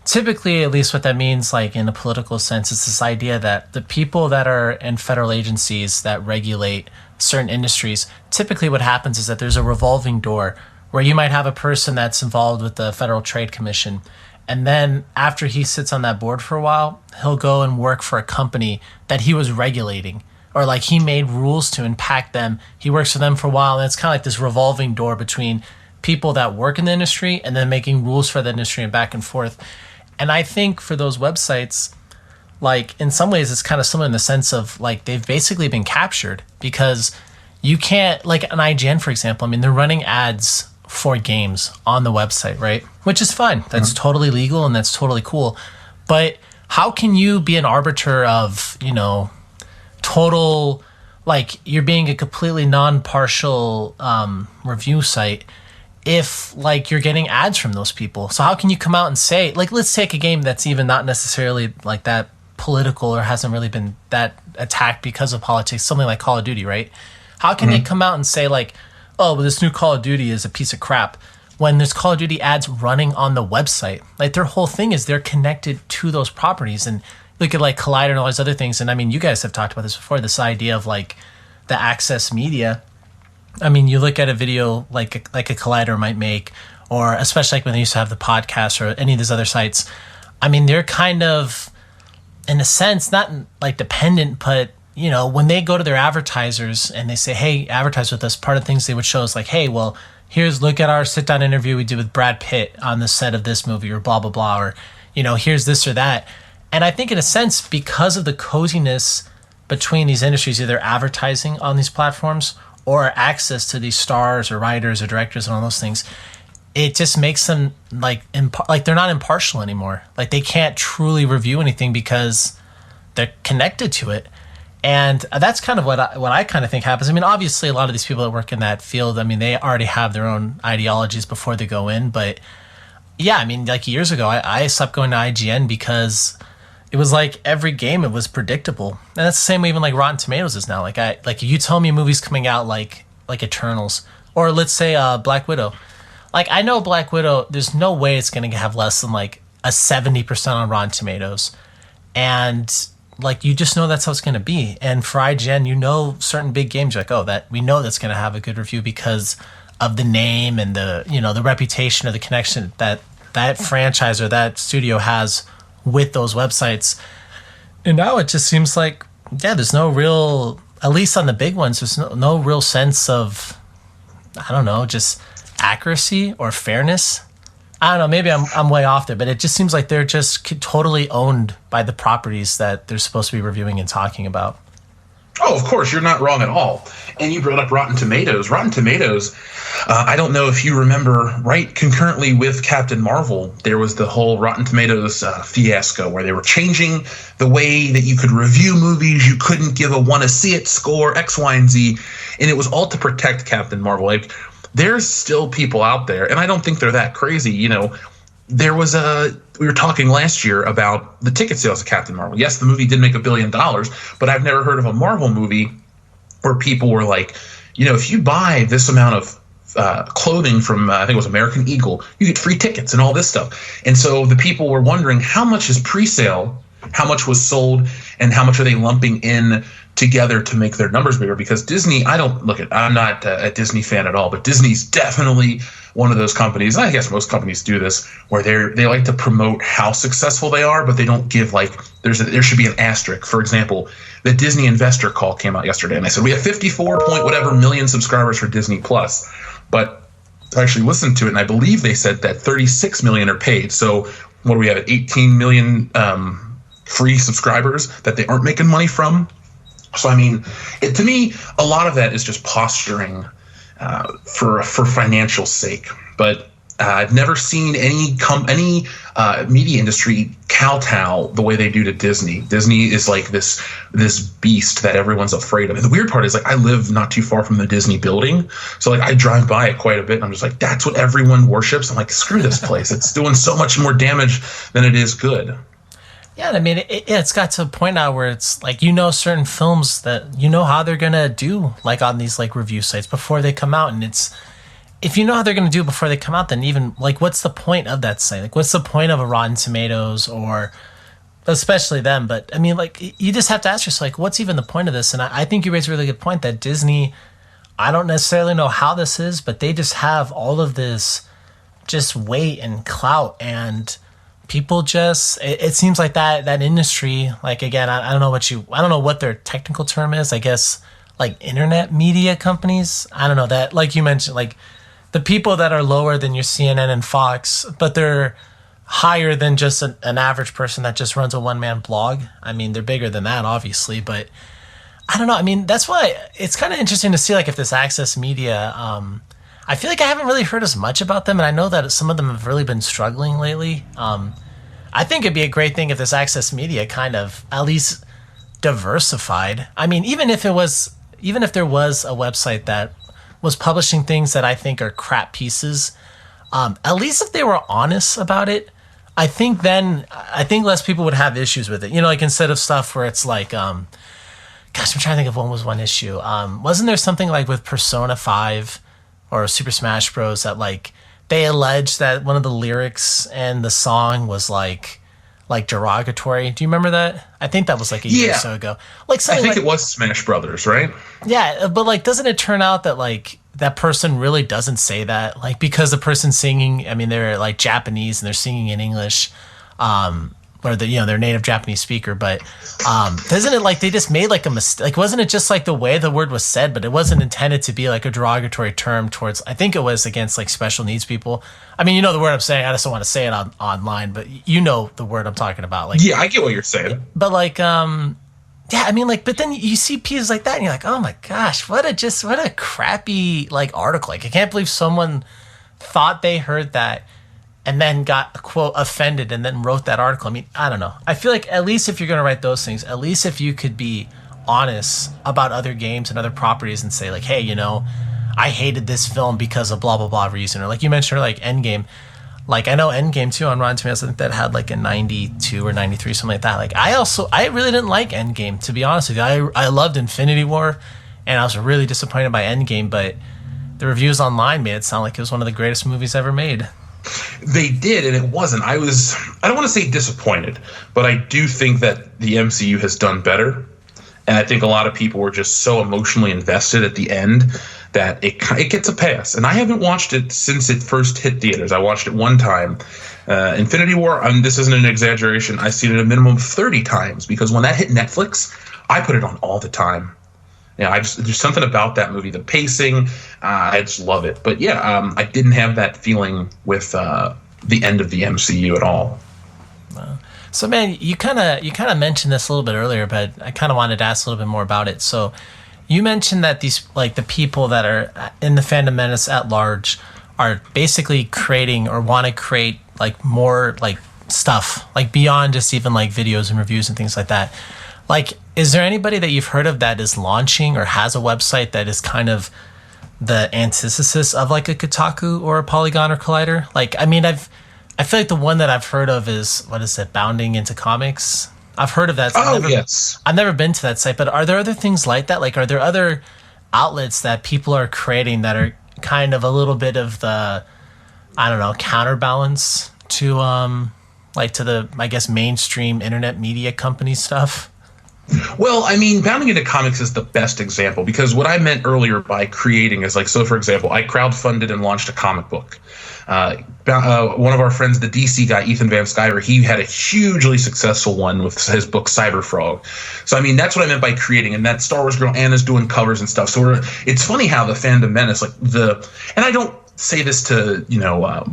typically, at least what that means, like in a political sense, it's this idea that the people that are in federal agencies that regulate certain industries, typically what happens is that there's a revolving door where you might have a person that's involved with the Federal Trade Commission. And then after he sits on that board for a while, he'll go and work for a company that he was regulating, or like he made rules to impact them. He works for them for a while, and it's kind of like this revolving door between people that work in the industry and then making rules for the industry and back and forth. And I think for those websites, like in some ways it's kind of similar in the sense of like they've basically been captured, because you can't, like an IGN, for example, I mean, they're running ads for games on the website, right? Which is fine. That's totally legal and that's totally cool. But how can you be an arbiter of, total, like you're being a completely non-partial review site if like you're getting ads from those people? So how can you come out and say, like, let's take a game that's even not necessarily like that political or hasn't really been that attacked because of politics, something like Call of Duty, right? How can they come out and say like, oh, well, this new Call of Duty is a piece of crap, when there's Call of Duty ads running on the website? Like their whole thing is they're connected to those properties. And look at like Collider and all these other things. And I mean, you guys have talked about this before, this idea of like the access media. I mean, you look at a video like a Collider might make, or especially like when they used to have the podcast or any of these other sites. I mean, they're kind of, in a sense, not like dependent, but when they go to their advertisers and they say, hey, advertise with us, part of the things they would show is like, hey, well, look at our sit-down interview we did with Brad Pitt on the set of this movie, or blah, blah, blah, or, here's this or that. And I think in a sense, because of the coziness between these industries, either advertising on these platforms or access to these stars or writers or directors and all those things, it just makes them like they're not impartial anymore. Like they can't truly review anything because they're connected to it. And that's kind of what I kind of think happens. I mean, obviously, a lot of these people that work in that field, I mean, they already have their own ideologies before they go in. But yeah, I mean, like years ago, I stopped going to IGN because it was like every game, it was predictable. And that's the same way even like Rotten Tomatoes is now. Like if you tell me a movie's coming out like Eternals, or let's say Black Widow. Like I know Black Widow, there's no way it's going to have less than like a 70% on Rotten Tomatoes. And like you just know that's how it's going to be. And for IGN, certain big games, you're like, oh, that we know that's going to have a good review because of the name and the the reputation or the connection that franchise or that studio has with those websites. And now it just seems like, yeah, there's no real, at least on the big ones, there's no real sense of, I don't know, just accuracy or fairness. I don't know, maybe I'm way off there, but it just seems like they're just totally owned by the properties that they're supposed to be reviewing and talking about. Oh, of course, you're not wrong at all. And you brought up Rotten Tomatoes. Rotten Tomatoes, I don't know if you remember, right concurrently with Captain Marvel, there was the whole Rotten Tomatoes fiasco where they were changing the way that you could review movies. You couldn't give a want-to-see-it score, X, Y, and Z. And it was all to protect Captain Marvel. Like, there's still people out there, and I don't think they're that crazy, There was we were talking last year about the ticket sales of Captain Marvel. Yes, the movie did make $1 billion, but I've never heard of a Marvel movie where people were like, if you buy this amount of clothing from, I think it was American Eagle, you get free tickets and all this stuff. And so the people were wondering how much is pre-sale, how much was sold, and how much are they lumping in together to make their numbers bigger. Because Disney, I'm not a Disney fan at all, but Disney's definitely one of those companies, and I guess most companies do this, where they like to promote how successful they are, but they don't give there should be an asterisk. For example, the Disney investor call came out yesterday, and I said we have 54 point whatever million subscribers for Disney Plus, but I actually listened to it, and I believe they said that 36 million are paid. So what do we have at 18 million free subscribers that they aren't making money from? So I mean, to me, a lot of that is just posturing for financial sake. But I've never seen any media industry kowtow the way they do to Disney. Disney is like this beast that everyone's afraid of. And the weird part is, like, I live not too far from the Disney building, so like I drive by it quite a bit, and I'm just like, that's what everyone worships. I'm like, screw this place. It's doing so much more damage than it is good. Yeah, I mean, it's got to a point now where it's like, certain films that how they're going to do, like on these like review sites before they come out. And it's, if you know how they're going to do before they come out, then even like, what's the point of that site? Like, what's the point of a Rotten Tomatoes, or especially them? But I mean, like, you just have to ask yourself, like, what's even the point of this? And I think you raise a really good point that Disney, I don't necessarily know how this is, but they just have all of this just weight and clout, and people just, it seems like that industry, like, again, I don't know what their technical term is, I guess, like internet media companies. I don't know, that, like you mentioned, like the people that are lower than your CNN and Fox, but they're higher than just an average person that just runs a one-man blog. I mean, they're bigger than that, obviously, but I don't know. I mean, that's why it's kind of interesting to see, like, if this Access Media, I feel like I haven't really heard as much about them, and I know that some of them have really been struggling lately. I think it'd be a great thing if this Access Media kind of at least diversified. I mean, even if there was a website that was publishing things that I think are crap pieces, at least if they were honest about it, I think less people would have issues with it. Like, instead of stuff where it's like, gosh, I'm trying to think of one issue. Wasn't there something like with Persona 5 or Super Smash Bros. That, like, they alleged that one of the lyrics and the song was like derogatory. Do you remember that? I think that was like a year or so ago. Like, I think it was Smash Brothers, right? Yeah, but like, doesn't it turn out that like that person really doesn't say that? Like, because the person singing, I mean, they're like Japanese and they're singing in English. What or their native Japanese speaker, but doesn't it like they just made like a mistake? Like, wasn't it just like the way the word was said, but it wasn't intended to be like a derogatory term towards, I think it was against like special needs people. I mean, you know the word I'm saying, I just don't want to say it online, but you know the word I'm talking about. Like, yeah, I get what you're saying. But like, yeah, I mean, like, but then you see pieces like that and you're like, oh my gosh, what a crappy like article. Like, I can't believe someone thought they heard that and then got, quote, offended and then wrote that article. I mean, I don't know. I feel like at least if you're going to write those things, at least if you could be honest about other games and other properties and say like, hey, I hated this film because of blah, blah, blah reason. Or like you mentioned, like Endgame. Like I know Endgame too on Rotten Tomatoes, I think that had like a 92 or 93, something like that. Like I really didn't like Endgame, to be honest with you. I loved Infinity War and I was really disappointed by Endgame, but the reviews online made it sound like it was one of the greatest movies ever made. They did, and it wasn't. I don't want to say disappointed, but I do think that the MCU has done better. And I think a lot of people were just so emotionally invested at the end that it gets a pass. And I haven't watched it since it first hit theaters. I watched it one time. Infinity War, this isn't an exaggeration, I've seen it a minimum of 30 times, because when that hit Netflix, I put it on all the time. Yeah, there's something about that movie, the pacing, I just love it. But yeah, I didn't have that feeling with the end of the MCU at all. So man, you kind of mentioned this a little bit earlier, but I kind of wanted to ask a little bit more about it. So you mentioned that these, like, the people that are in the fandom menace at large are basically creating or want to create like more like stuff, like beyond just even like videos and reviews and things like that. Like, is there anybody that you've heard of that is launching or has a website that is kind of the antithesis of like a Kotaku or a Polygon or Collider? Like, I mean, I feel like the one that I've heard of is, what is it, Bounding into Comics? I've heard of that. Yes. I've never been to that site, but are there other things like that? Like, are there other outlets that people are creating that are kind of a little bit of the, I don't know, counterbalance to the, I guess, mainstream internet media company stuff? Well, I mean, Bounding into Comics is the best example, because what I meant earlier by creating is like, so for example, I crowdfunded and launched a comic book. One of our friends, the DC guy, Ethan Van Sciver, he had a hugely successful one with his book Cyberfrog. So, I mean, that's what I meant by creating. And that Star Wars girl Anna's doing covers and stuff. So it's funny how the fandom menace, like and I don't say this to,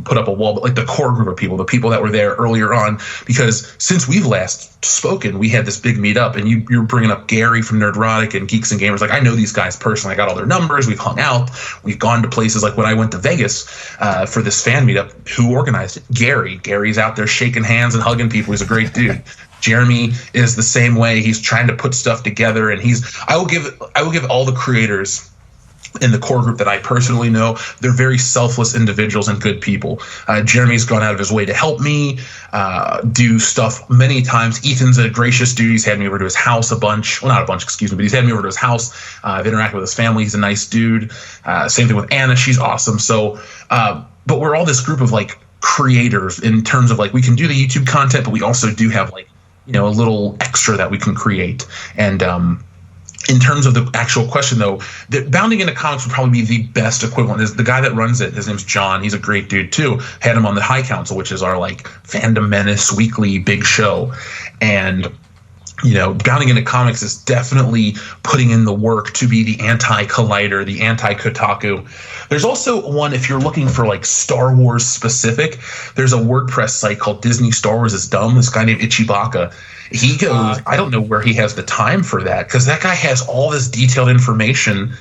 put up a wall, but like the core group of people, the people that were there earlier on, because since we've last spoken, we had this big meetup, and you're bringing up Gary from Nerdrotic and Geeks and Gamers. Like, I know these guys personally. I got all their numbers. We've hung out. We've gone to places like when I went to Vegas for this fan meetup. Who organized it? Gary. Gary's out there shaking hands and hugging people. He's a great dude. Jeremy is the same way. He's trying to put stuff together, and I will give all the creators in the core group that I personally know, they're very selfless individuals and good people. Jeremy's gone out of his way to help me do stuff many times. Ethan's a gracious dude. He's had me over to his house a bunch. Well, not a bunch, excuse me, but he's had me over to his house. I've interacted with his family. He's a nice dude. Same thing with Anna. She's awesome. So, but we're all this group of like creators in terms of like, we can do the YouTube content, but we also do have like, a little extra that we can create. And, in terms of the actual question, though, Bounding into Comics would probably be the best equivalent. Is the guy that runs it, his name's John. He's a great dude, too. Had him on the High Council, which is our, like, Fandom Menace weekly big show. And, Bounding into Comics is definitely putting in the work to be the anti-Collider, the anti-Kotaku. There's also one, if you're looking for, like, Star Wars specific, there's a WordPress site called Disney Star Wars is Dumb. This guy named Ichibaka. He goes, I don't know where he has the time for that, because that guy has all this detailed information,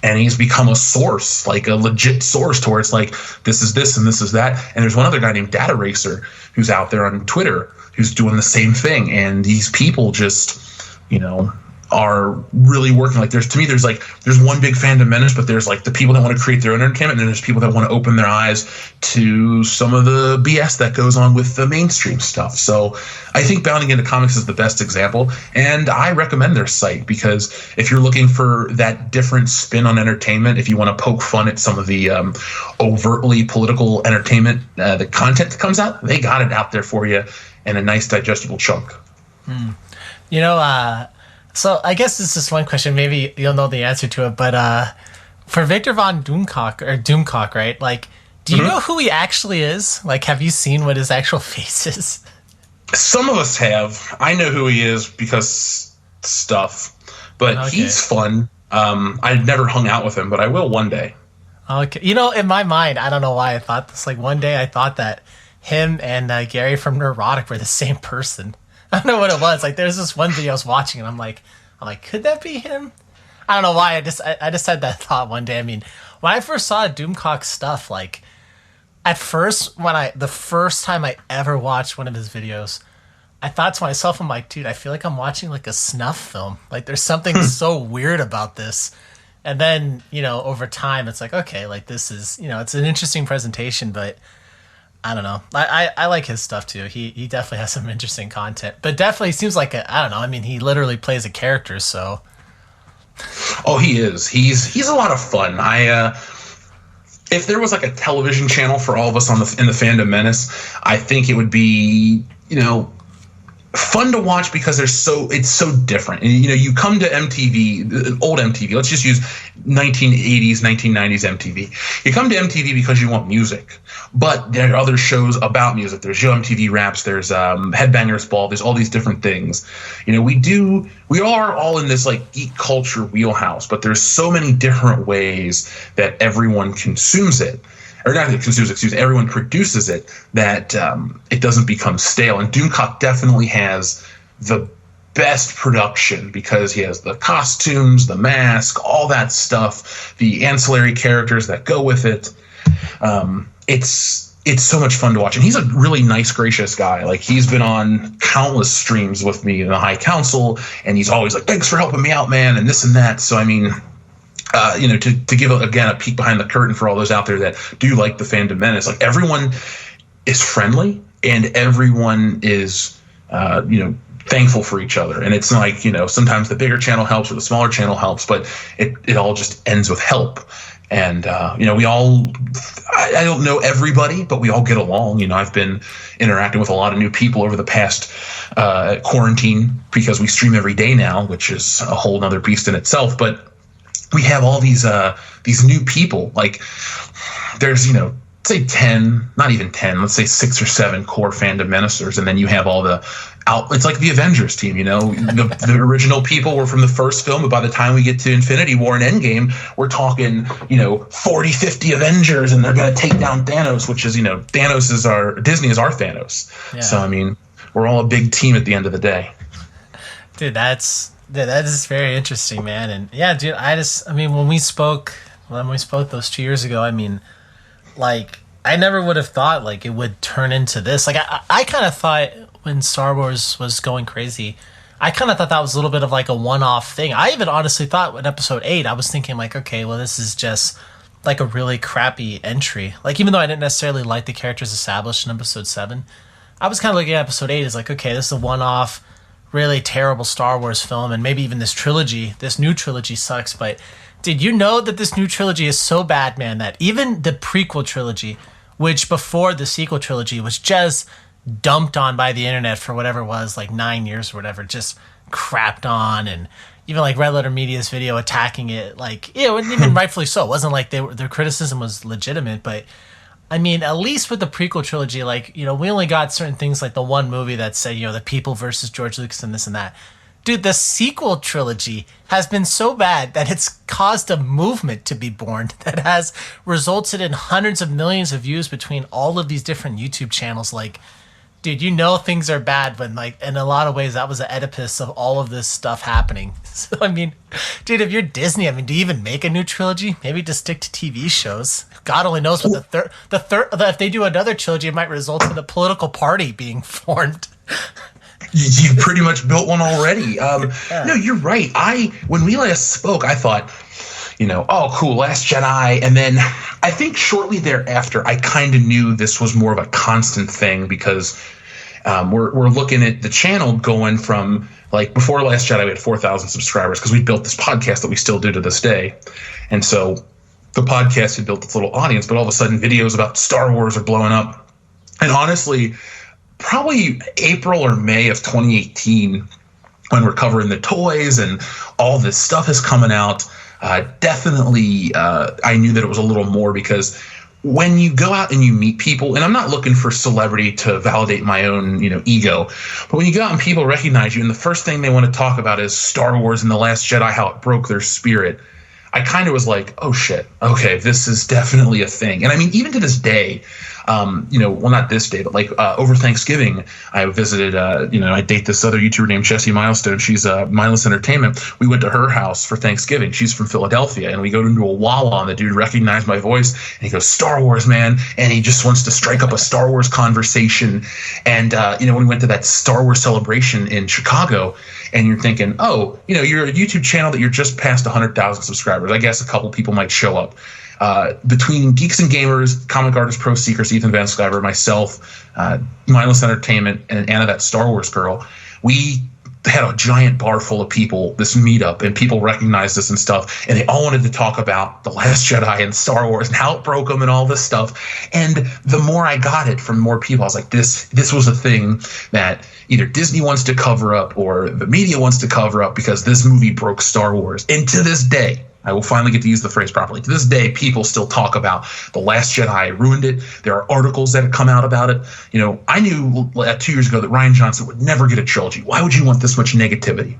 and he's become a source, like a legit source to where it's like, this is this and this is that. And there's one other guy named Data Racer who's out there on Twitter who's doing the same thing. And these people just, are really working. Like there's one big fandom menace, but there's like the people that want to create their own entertainment, and then there's people that want to open their eyes to some of the BS that goes on with the mainstream stuff. So I think Bounding into Comics is the best example, and I recommend their site, because if you're looking for that different spin on entertainment, if you want to poke fun at some of the overtly political entertainment, the content that comes out, they got it out there for you in a nice digestible chunk. So I guess this is one question. Maybe you'll know the answer to it, but for Victor von Doomcock, right? Like, do you know who he actually is? Like, have you seen what his actual face is? Some of us have. I know who he is because stuff, but he's fun. I've never hung out with him, but I will one day. Okay. You know, in my mind, I don't know why I thought this. Like, one day I thought that him and Gary from Neurotic were the same person. I don't know what it was. Like, there's this one video I was watching, and I'm like, could that be him? I don't know why. I just had that thought one day. I mean, when I first saw Doomcock's stuff, like, at first, the first time I ever watched one of his videos, I thought to myself, I'm like, dude, I feel like I'm watching like a snuff film. Like, there's something so weird about this. And then, you know, over time, it's like, okay, like, this is, you know, it's an interesting presentation, but I don't know. I like his stuff too. He definitely has some interesting content, but definitely seems like I don't know. I mean, he literally plays a character, so. Oh, he is. He's a lot of fun. If there was like a television channel for all of us in the Fandom Menace, I think it would be, you know, fun to watch because it's so different. And, you know, you come to MTV, old MTV, let's just use 1980s, 1990s MTV. You come to MTV because you want music, but there are other shows about music. There's Yo MTV Raps, there's Headbangers Ball, there's all these different things. You know, we are all in this like geek culture wheelhouse, but there's so many different ways that everyone consumes it. Or not consumes, everyone produces it, that it doesn't become stale. And Doomcock definitely has the best production because he has the costumes, the mask, all that stuff, the ancillary characters that go with it. It's so much fun to watch. And he's a really nice, gracious guy. Like, he's been on countless streams with me in the High Council, and he's always like, thanks for helping me out, man, and this and that. So, I mean, you know, to give, again, a peek behind the curtain for all those out there that do like the Fandom Menace, like, everyone is friendly and everyone is, you know, thankful for each other. And it's like, you know, sometimes the bigger channel helps or the smaller channel helps, but it all just ends with help. And, you know, I don't know everybody, but we all get along. You know, I've been interacting with a lot of new people over the past quarantine because we stream every day now, which is a whole nother beast in itself. But we have all these new people. Like, there's, you know, say 10, not even 10, let's say 6 or 7 core Fandom Menacers, and then you have all it's like the Avengers team, you know. The original people were from the first film, but by the time we get to Infinity War and Endgame, we're talking, you know, 40, 50 Avengers, and they're going to take down Thanos, which is, you know, Disney is our Thanos. Yeah. So, I mean, we're all a big team at the end of the day. Dude, that is very interesting, man. And yeah, dude, I mean, when we spoke those 2 years ago, I mean, like, I never would have thought like it would turn into this. Like, I kind of thought when Star Wars was going crazy, I kind of thought that was a little bit of like a one-off thing. I even honestly thought in episode 8, I was thinking like, okay, well, this is just like a really crappy entry. Like, even though I didn't necessarily like the characters established in episode 7, I was kind of looking at episode 8 as like, okay, this is a one-off, really terrible Star Wars film, and maybe even this new trilogy sucks. But did you know that this new trilogy is so bad, man, that even the prequel trilogy, which before the sequel trilogy was just dumped on by the internet for whatever it was, like 9 years or whatever, just crapped on, and even like Red Letter Media's video attacking it, like, you know, and even rightfully so. It wasn't like their criticism was legitimate, but I mean, at least with the prequel trilogy, like, you know, we only got certain things like the one movie that said, you know, the people versus George Lucas and this and that. Dude, the sequel trilogy has been so bad that it's caused a movement to be born that has resulted in hundreds of millions of views between all of these different YouTube channels. Like, dude, you know things are bad when, like, in a lot of ways, that was the Oedipus of all of this stuff happening. So, I mean, dude, if you're Disney, I mean, do you even make a new trilogy? Maybe just stick to TV shows. God only knows what if they do another trilogy, it might result in a political party being formed. You've pretty much built one already. No, you're right. When we last spoke, I thought, you know, oh, cool, Last Jedi. And then I think shortly thereafter, I kind of knew this was more of a constant thing because we're looking at the channel going from, like, before Last Jedi, we had 4,000 subscribers because we built this podcast that we still do to this day. And so the podcast had built its little audience, but all of a sudden videos about Star Wars are blowing up. And honestly, probably April or May of 2018, when we're covering the toys and all this stuff is coming out, definitely I knew that it was a little more because when you go out and you meet people, and I'm not looking for celebrity to validate my own, ego, but when you go out and people recognize you, and the first thing they want to talk about is Star Wars and The Last Jedi, how it broke their spirit, I kind of was like, oh shit, okay, this is definitely a thing. And I mean, even to this day, well, not this day, but like over Thanksgiving, I visited, I date this other YouTuber named Jessie Milestone. She's Mindless Entertainment. We went to her house for Thanksgiving. She's from Philadelphia, and we go into a Wawa, and the dude recognized my voice, and he goes, Star Wars, man, and he just wants to strike up a Star Wars conversation. And, when we went to that Star Wars celebration in Chicago, and you're thinking, oh, you're a YouTube channel that you're just past 100,000 subscribers. I guess a couple people might show up. Between Geeks and Gamers, Comic Artist Pro Seekers, Ethan Van Sciver, myself, Mindless Entertainment, and Anna, that Star Wars girl, we had a giant bar full of people, this meetup, and people recognized us and stuff, and they all wanted to talk about The Last Jedi and Star Wars and how it broke them and all this stuff. And the more I got it from more people, I was like, this was a thing that either Disney wants to cover up or the media wants to cover up because this movie broke Star Wars. And to this day, I will finally get to use the phrase properly. To this day, people still talk about The Last Jedi ruined it. There are articles that have come out about it. I knew 2 years ago that Rian Johnson would never get a trilogy. Why would you want this much negativity?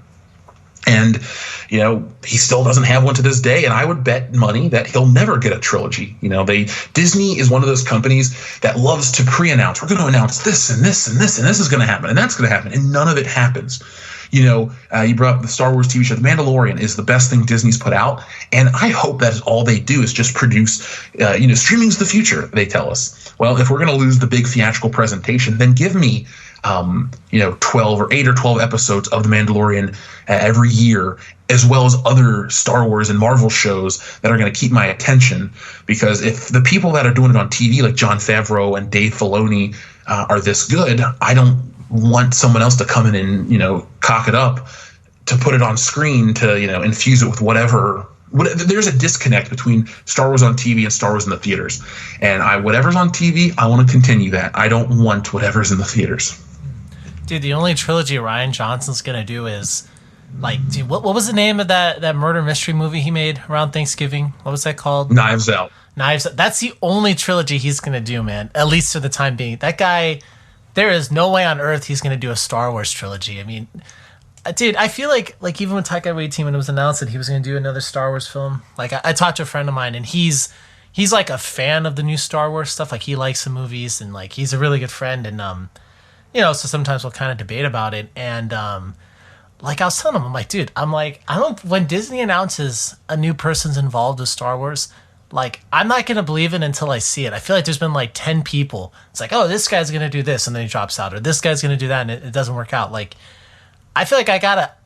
And, he still doesn't have one to this day. And I would bet money that he'll never get a trilogy. Disney is one of those companies that loves to pre-announce. We're going to announce this and this and this, and this is going to happen, and that's going to happen. And none of it happens. You brought up the Star Wars TV show. The Mandalorian is the best thing Disney's put out. And I hope that is all they do is just produce, streaming's the future, they tell us. Well, if we're going to lose the big theatrical presentation, then give me 12 or 8 or 12 episodes of The Mandalorian every year, as well as other Star Wars and Marvel shows that are going to keep my attention. Because if the people that are doing it on TV, like Jon Favreau and Dave Filoni, are this good, I don't want someone else to come in and, cock it up to put it on screen to, infuse it with whatever. There's a disconnect between Star Wars on TV and Star Wars in the theaters. And whatever's on TV, I want to continue that. I don't want whatever's in the theaters. Dude, the only trilogy Rian Johnson's going to do is, dude, what was the name of that murder mystery movie he made around Thanksgiving? What was that called? Knives Out. That's the only trilogy he's going to do, man, at least for the time being. That guy, there is no way on earth he's going to do a Star Wars trilogy. I mean, dude, I feel like even with Taika Waititi, when it was announced that he was going to do another Star Wars film, I talked to a friend of mine, and he's like a fan of the new Star Wars stuff. Like, he likes the movies, and he's a really good friend, and so sometimes we'll kind of debate about it. And I was telling him, I'm like, dude, when Disney announces a new person's involved with Star Wars, I'm not going to believe it until I see it. I feel like there's been 10 people. It's like, oh, this guy's going to do this, and then he drops out, or this guy's going to do that, and it doesn't work out. I feel like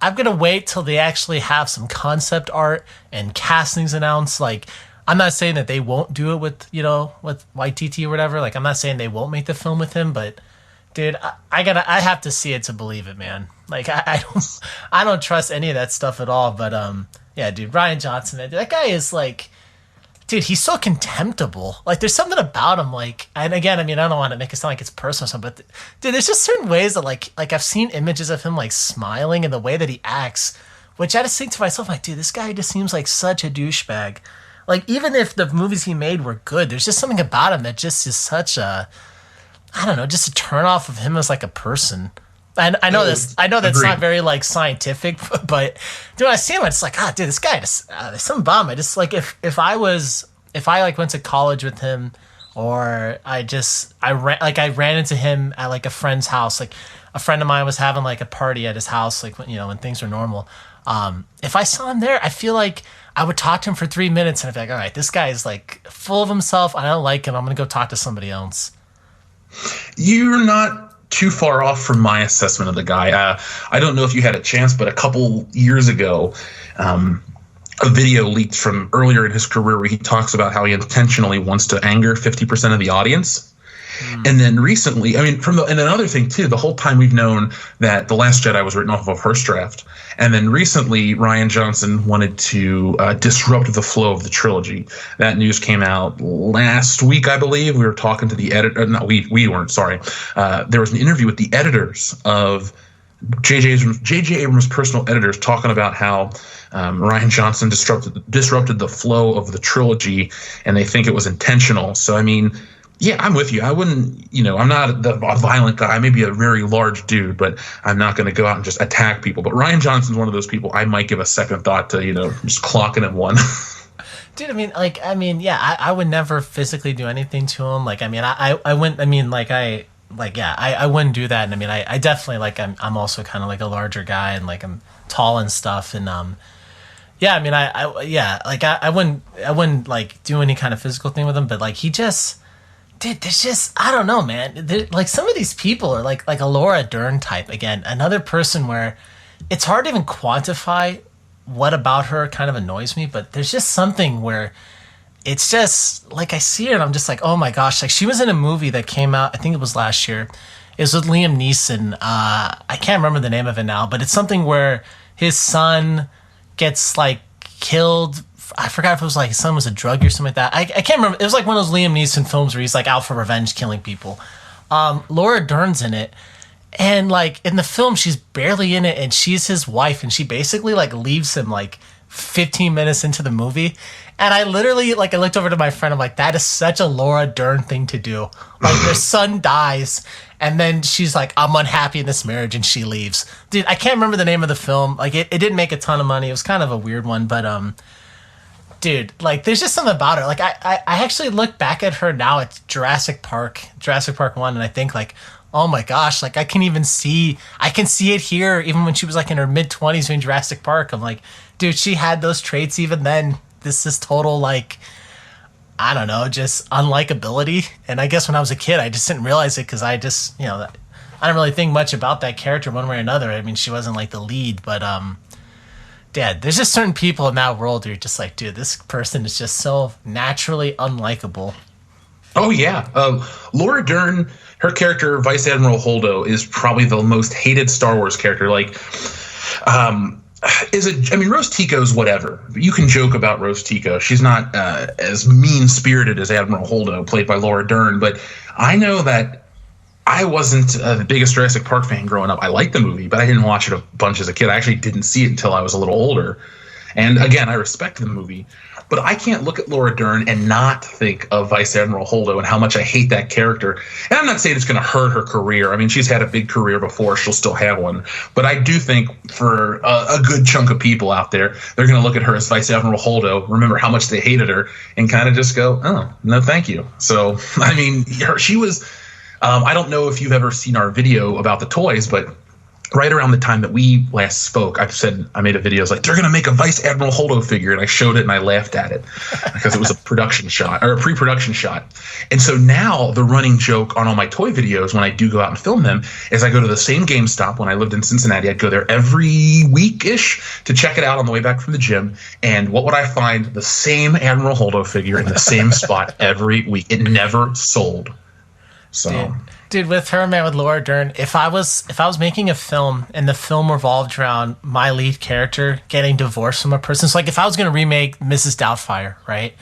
I'm going to wait till they actually have some concept art and castings announced. I'm not saying that they won't do it with Waititi or whatever. I'm not saying they won't make the film with him, but dude, I have to see it to believe it, man. I don't trust any of that stuff at all. But yeah, dude, Rian Johnson, man, that guy is dude, he's so contemptible. There's something about him, and again, I mean, I don't want to make it sound like it's personal or something, but dude, there's just certain ways that I've seen images of him smiling and the way that he acts, which I just think to myself, dude, this guy just seems like such a douchebag. Even if the movies he made were good, there's just something about him that just is such a, I don't know, just a turn off of him as a person. And I know that's Agreed. not very scientific, but dude, I see him, it's dude, this guy just there's some bum. I just if I went to college with him, or I ran into him at a friend's house, a friend of mine was having a party at his house, when things were normal. If I saw him there, I feel like I would talk to him for 3 minutes and I'd be like, all right, this guy is full of himself. I don't like him. I'm gonna go talk to somebody else. You're not too far off from my assessment of the guy. I don't know if you had a chance, but a couple years ago, a video leaked from earlier in his career where he talks about how he intentionally wants to anger 50% of the audience. And then recently, I mean, and another thing too, the whole time we've known that The Last Jedi was written off of a first draft. And then recently, Rian Johnson wanted to disrupt the flow of the trilogy. That news came out last week, I believe. We were talking to the editor. No, we weren't, sorry. There was an interview with the editors of J.J. Abrams' personal editors talking about how Ryan Johnson disrupted the flow of the trilogy, and they think it was intentional. So, I mean, yeah, I'm with you. I wouldn't, I'm not a violent guy. I may be a very large dude, but I'm not going to go out and just attack people. But Ryan Johnson's one of those people I might give a second thought to, just clocking him one. Dude, yeah, I would never physically do anything to him. I wouldn't, I wouldn't do that. And I definitely, I'm also kind of like a larger guy, and I'm tall and stuff. And, I wouldn't like do any kind of physical thing with him, but he just, dude, there's just, I don't know, man. Some of these people are like a Laura Dern type. Again, another person where it's hard to even quantify what about her kind of annoys me, but there's just something where it's just I see her and I'm just like, oh my gosh. She was in a movie that came out, I think it was last year. It was with Liam Neeson. I can't remember the name of it now, but it's something where his son gets killed. I forgot if it was his son was a druggie or something like that. I can't remember. It was one of those Liam Neeson films where he's out for revenge, killing people. Laura Dern's in it. And in the film, she's barely in it, and she's his wife, and she basically leaves him 15 minutes into the movie. And I literally I looked over to my friend. I'm like, that is such a Laura Dern thing to do. Their son dies, and then she's like, I'm unhappy in this marriage, and she leaves. Dude, I can't remember the name of the film. It didn't make a ton of money. It was kind of a weird one, but dude, there's just something about her. I actually look back at her now at Jurassic Park 1, and I think oh my gosh, I can see it here even when she was in her mid-20s doing Jurassic Park. I'm like, dude, she had those traits even then. This is total I don't know, just unlikability. And I guess when I was a kid, I just didn't realize it because I just, I don't really think much about that character one way or another. I mean, she wasn't the lead, but Dad, there's just certain people in that world where you're just dude, this person is just so naturally unlikable. Oh yeah, Laura Dern, her character Vice Admiral Holdo is probably the most hated Star Wars character. Rose Tico's whatever. You can joke about Rose Tico. She's not as mean-spirited as Admiral Holdo, played by Laura Dern. But I know that I wasn't the biggest Jurassic Park fan growing up. I liked the movie, but I didn't watch it a bunch as a kid. I actually didn't see it until I was a little older. And again, I respect the movie, but I can't look at Laura Dern and not think of Vice Admiral Holdo and how much I hate that character. And I'm not saying it's going to hurt her career. I mean, she's had a big career before. She'll still have one. But I do think for a good chunk of people out there, they're going to look at her as Vice Admiral Holdo, remember how much they hated her, and kind of just go, oh, no, thank you. So, I mean, she was I don't know if you've ever seen our video about the toys, but right around the time that we last spoke, I made a video. It's they're going to make a Vice Admiral Holdo figure, and I showed it and I laughed at it because it was a production shot or a pre-production shot. And so now the running joke on all my toy videos when I do go out and film them is I go to the same GameStop when I lived in Cincinnati. I'd go there every week-ish to check it out on the way back from the gym. And what would I find? The same Admiral Holdo figure in the same spot every week. It never sold. So. Dude, with her, man, with Laura Dern, if I was making a film and the film revolved around my lead character getting divorced from a person, so if I was going to remake Mrs. Doubtfire, right?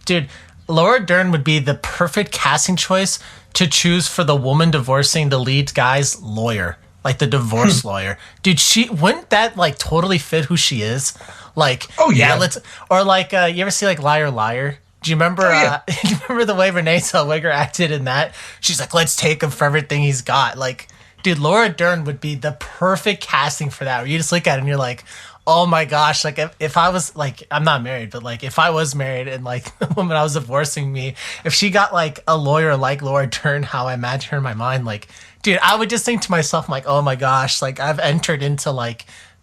Dude, Laura Dern would be the perfect casting choice to choose for the woman divorcing the lead guy's lawyer, the divorce lawyer. Dude, wouldn't that totally fit who she is? Oh yeah, you ever see Liar Liar? Do you remember? Do you remember the way Renee Zellweger acted in that? She's like, "Let's take him for everything he's got." Dude, Laura Dern would be the perfect casting for that. Where you just look at it and you're like, "Oh my gosh!" If I was I'm not married, but if I was married and the woman I was divorcing me, if she got a lawyer like Laura Dern, how I imagine her in my mind, dude, I would just think to myself, "Oh my gosh!" I've entered into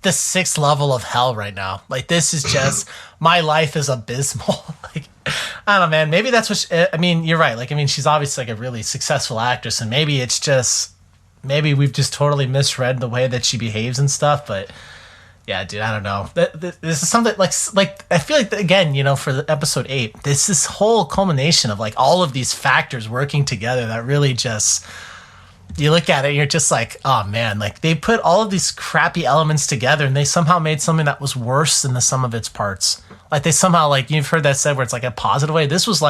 the 6th level of hell right now. This is just my life is abysmal. I don't know, man. Maybe that's what you're right. She's obviously a really successful actress, and maybe it's just we've just totally misread the way that she behaves and stuff. But yeah, dude, I don't know. This is something I feel again, for the episode 8, this whole culmination of all of these factors working together that really just. You look at it and you're just oh man, they put all of these crappy elements together and they somehow made something that was worse than the sum of its parts. They somehow, you've heard that said where it's a positive way. This was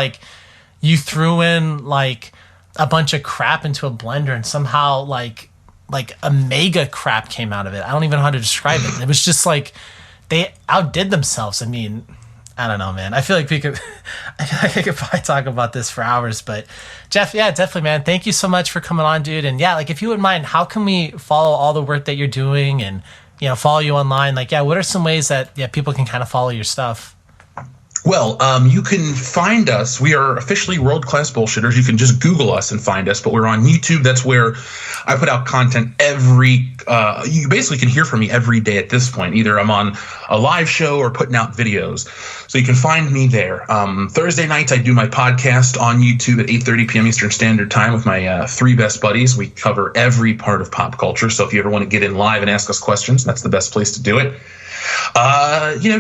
you threw in a bunch of crap into a blender and somehow a mega crap came out of it. I don't even know how to describe it. It was just they outdid themselves. I mean, I don't know, man. I feel like we could, I feel like I could probably talk about this for hours, but Jeff, yeah, definitely, man. Thank you so much for coming on, dude. And yeah, like if you wouldn't mind, how can we follow all the work that you're doing and, follow you online? Like, yeah, what are some ways that, people can kind of follow your stuff? Well, you can find us. We are officially World Class Bullshitters. You can just Google us and find us, but we're on YouTube. That's where I put out content you basically can hear from me every day at this point. Either I'm on a live show or putting out videos. So you can find me there. Thursday nights, I do my podcast on YouTube at 8:30 p.m. Eastern Standard Time with my three best buddies. We cover every part of pop culture. So if you ever want to get in live and ask us questions, that's the best place to do it.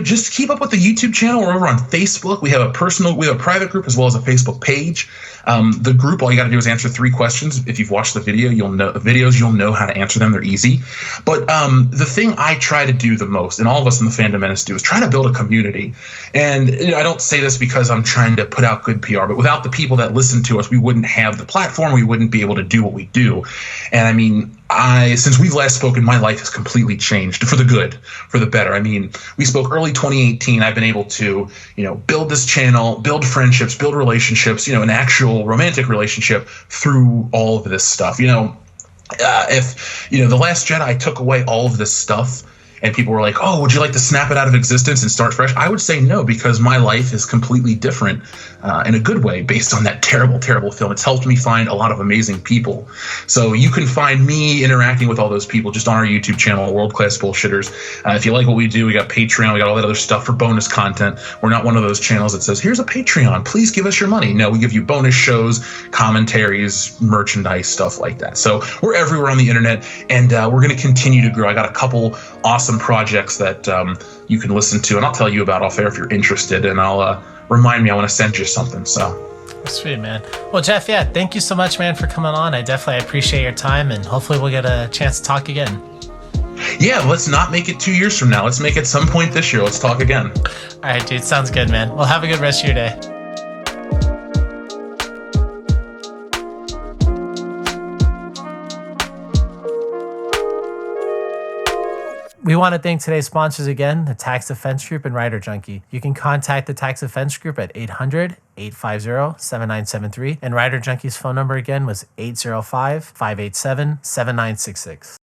Just keep up with the YouTube channel. We're over on Facebook. We have a private group as well as a Facebook page. The group, all you got to do is answer 3 questions. If you've watched the video, you'll know how to answer them. They're easy. But the thing I try to do the most, and all of us in the Fandom Menace do, is try to build a community. And I don't say this because I'm trying to put out good PR, but without the people that listen to us, we wouldn't have the platform. We wouldn't be able to do what we do. And I mean, since we've last spoken, my life has completely changed for the good, for the better. I mean, we spoke early 2018. I've been able to, build this channel, build friendships, build relationships, an actual romantic relationship through all of this stuff. If The Last Jedi took away all of this stuff, and people were like, oh, would you like to snap it out of existence and start fresh? I would say no, because my life is completely different in a good way based on that terrible, terrible film. It's helped me find a lot of amazing people. So you can find me interacting with all those people just on our YouTube channel, World Class Bullshitters. If you like what we do, we got Patreon, we got all that other stuff for bonus content. We're not one of those channels that says, here's a Patreon, please give us your money. No, we give you bonus shows, commentaries, merchandise, stuff like that. So we're everywhere on the internet, and we're going to continue to grow. I got a couple awesome projects that you can listen to, and I'll tell you about off air if you're interested, and I'll remind me I want to send you something. So sweet, man. Well, Jeff, yeah, thank you so much, man, for coming on. I appreciate your time, and hopefully we'll get a chance to talk again. Yeah, let's not make it 2 years from now. Let's make it some point this year. Let's talk again. All right, dude, sounds good, man. Well, have a good rest of your day. We want to thank today's sponsors again, the Tax Defense Group and Writer Junkie. You can contact the Tax Defense Group at 800-850-7973. And Writer Junkie's phone number again was 805-587-7966.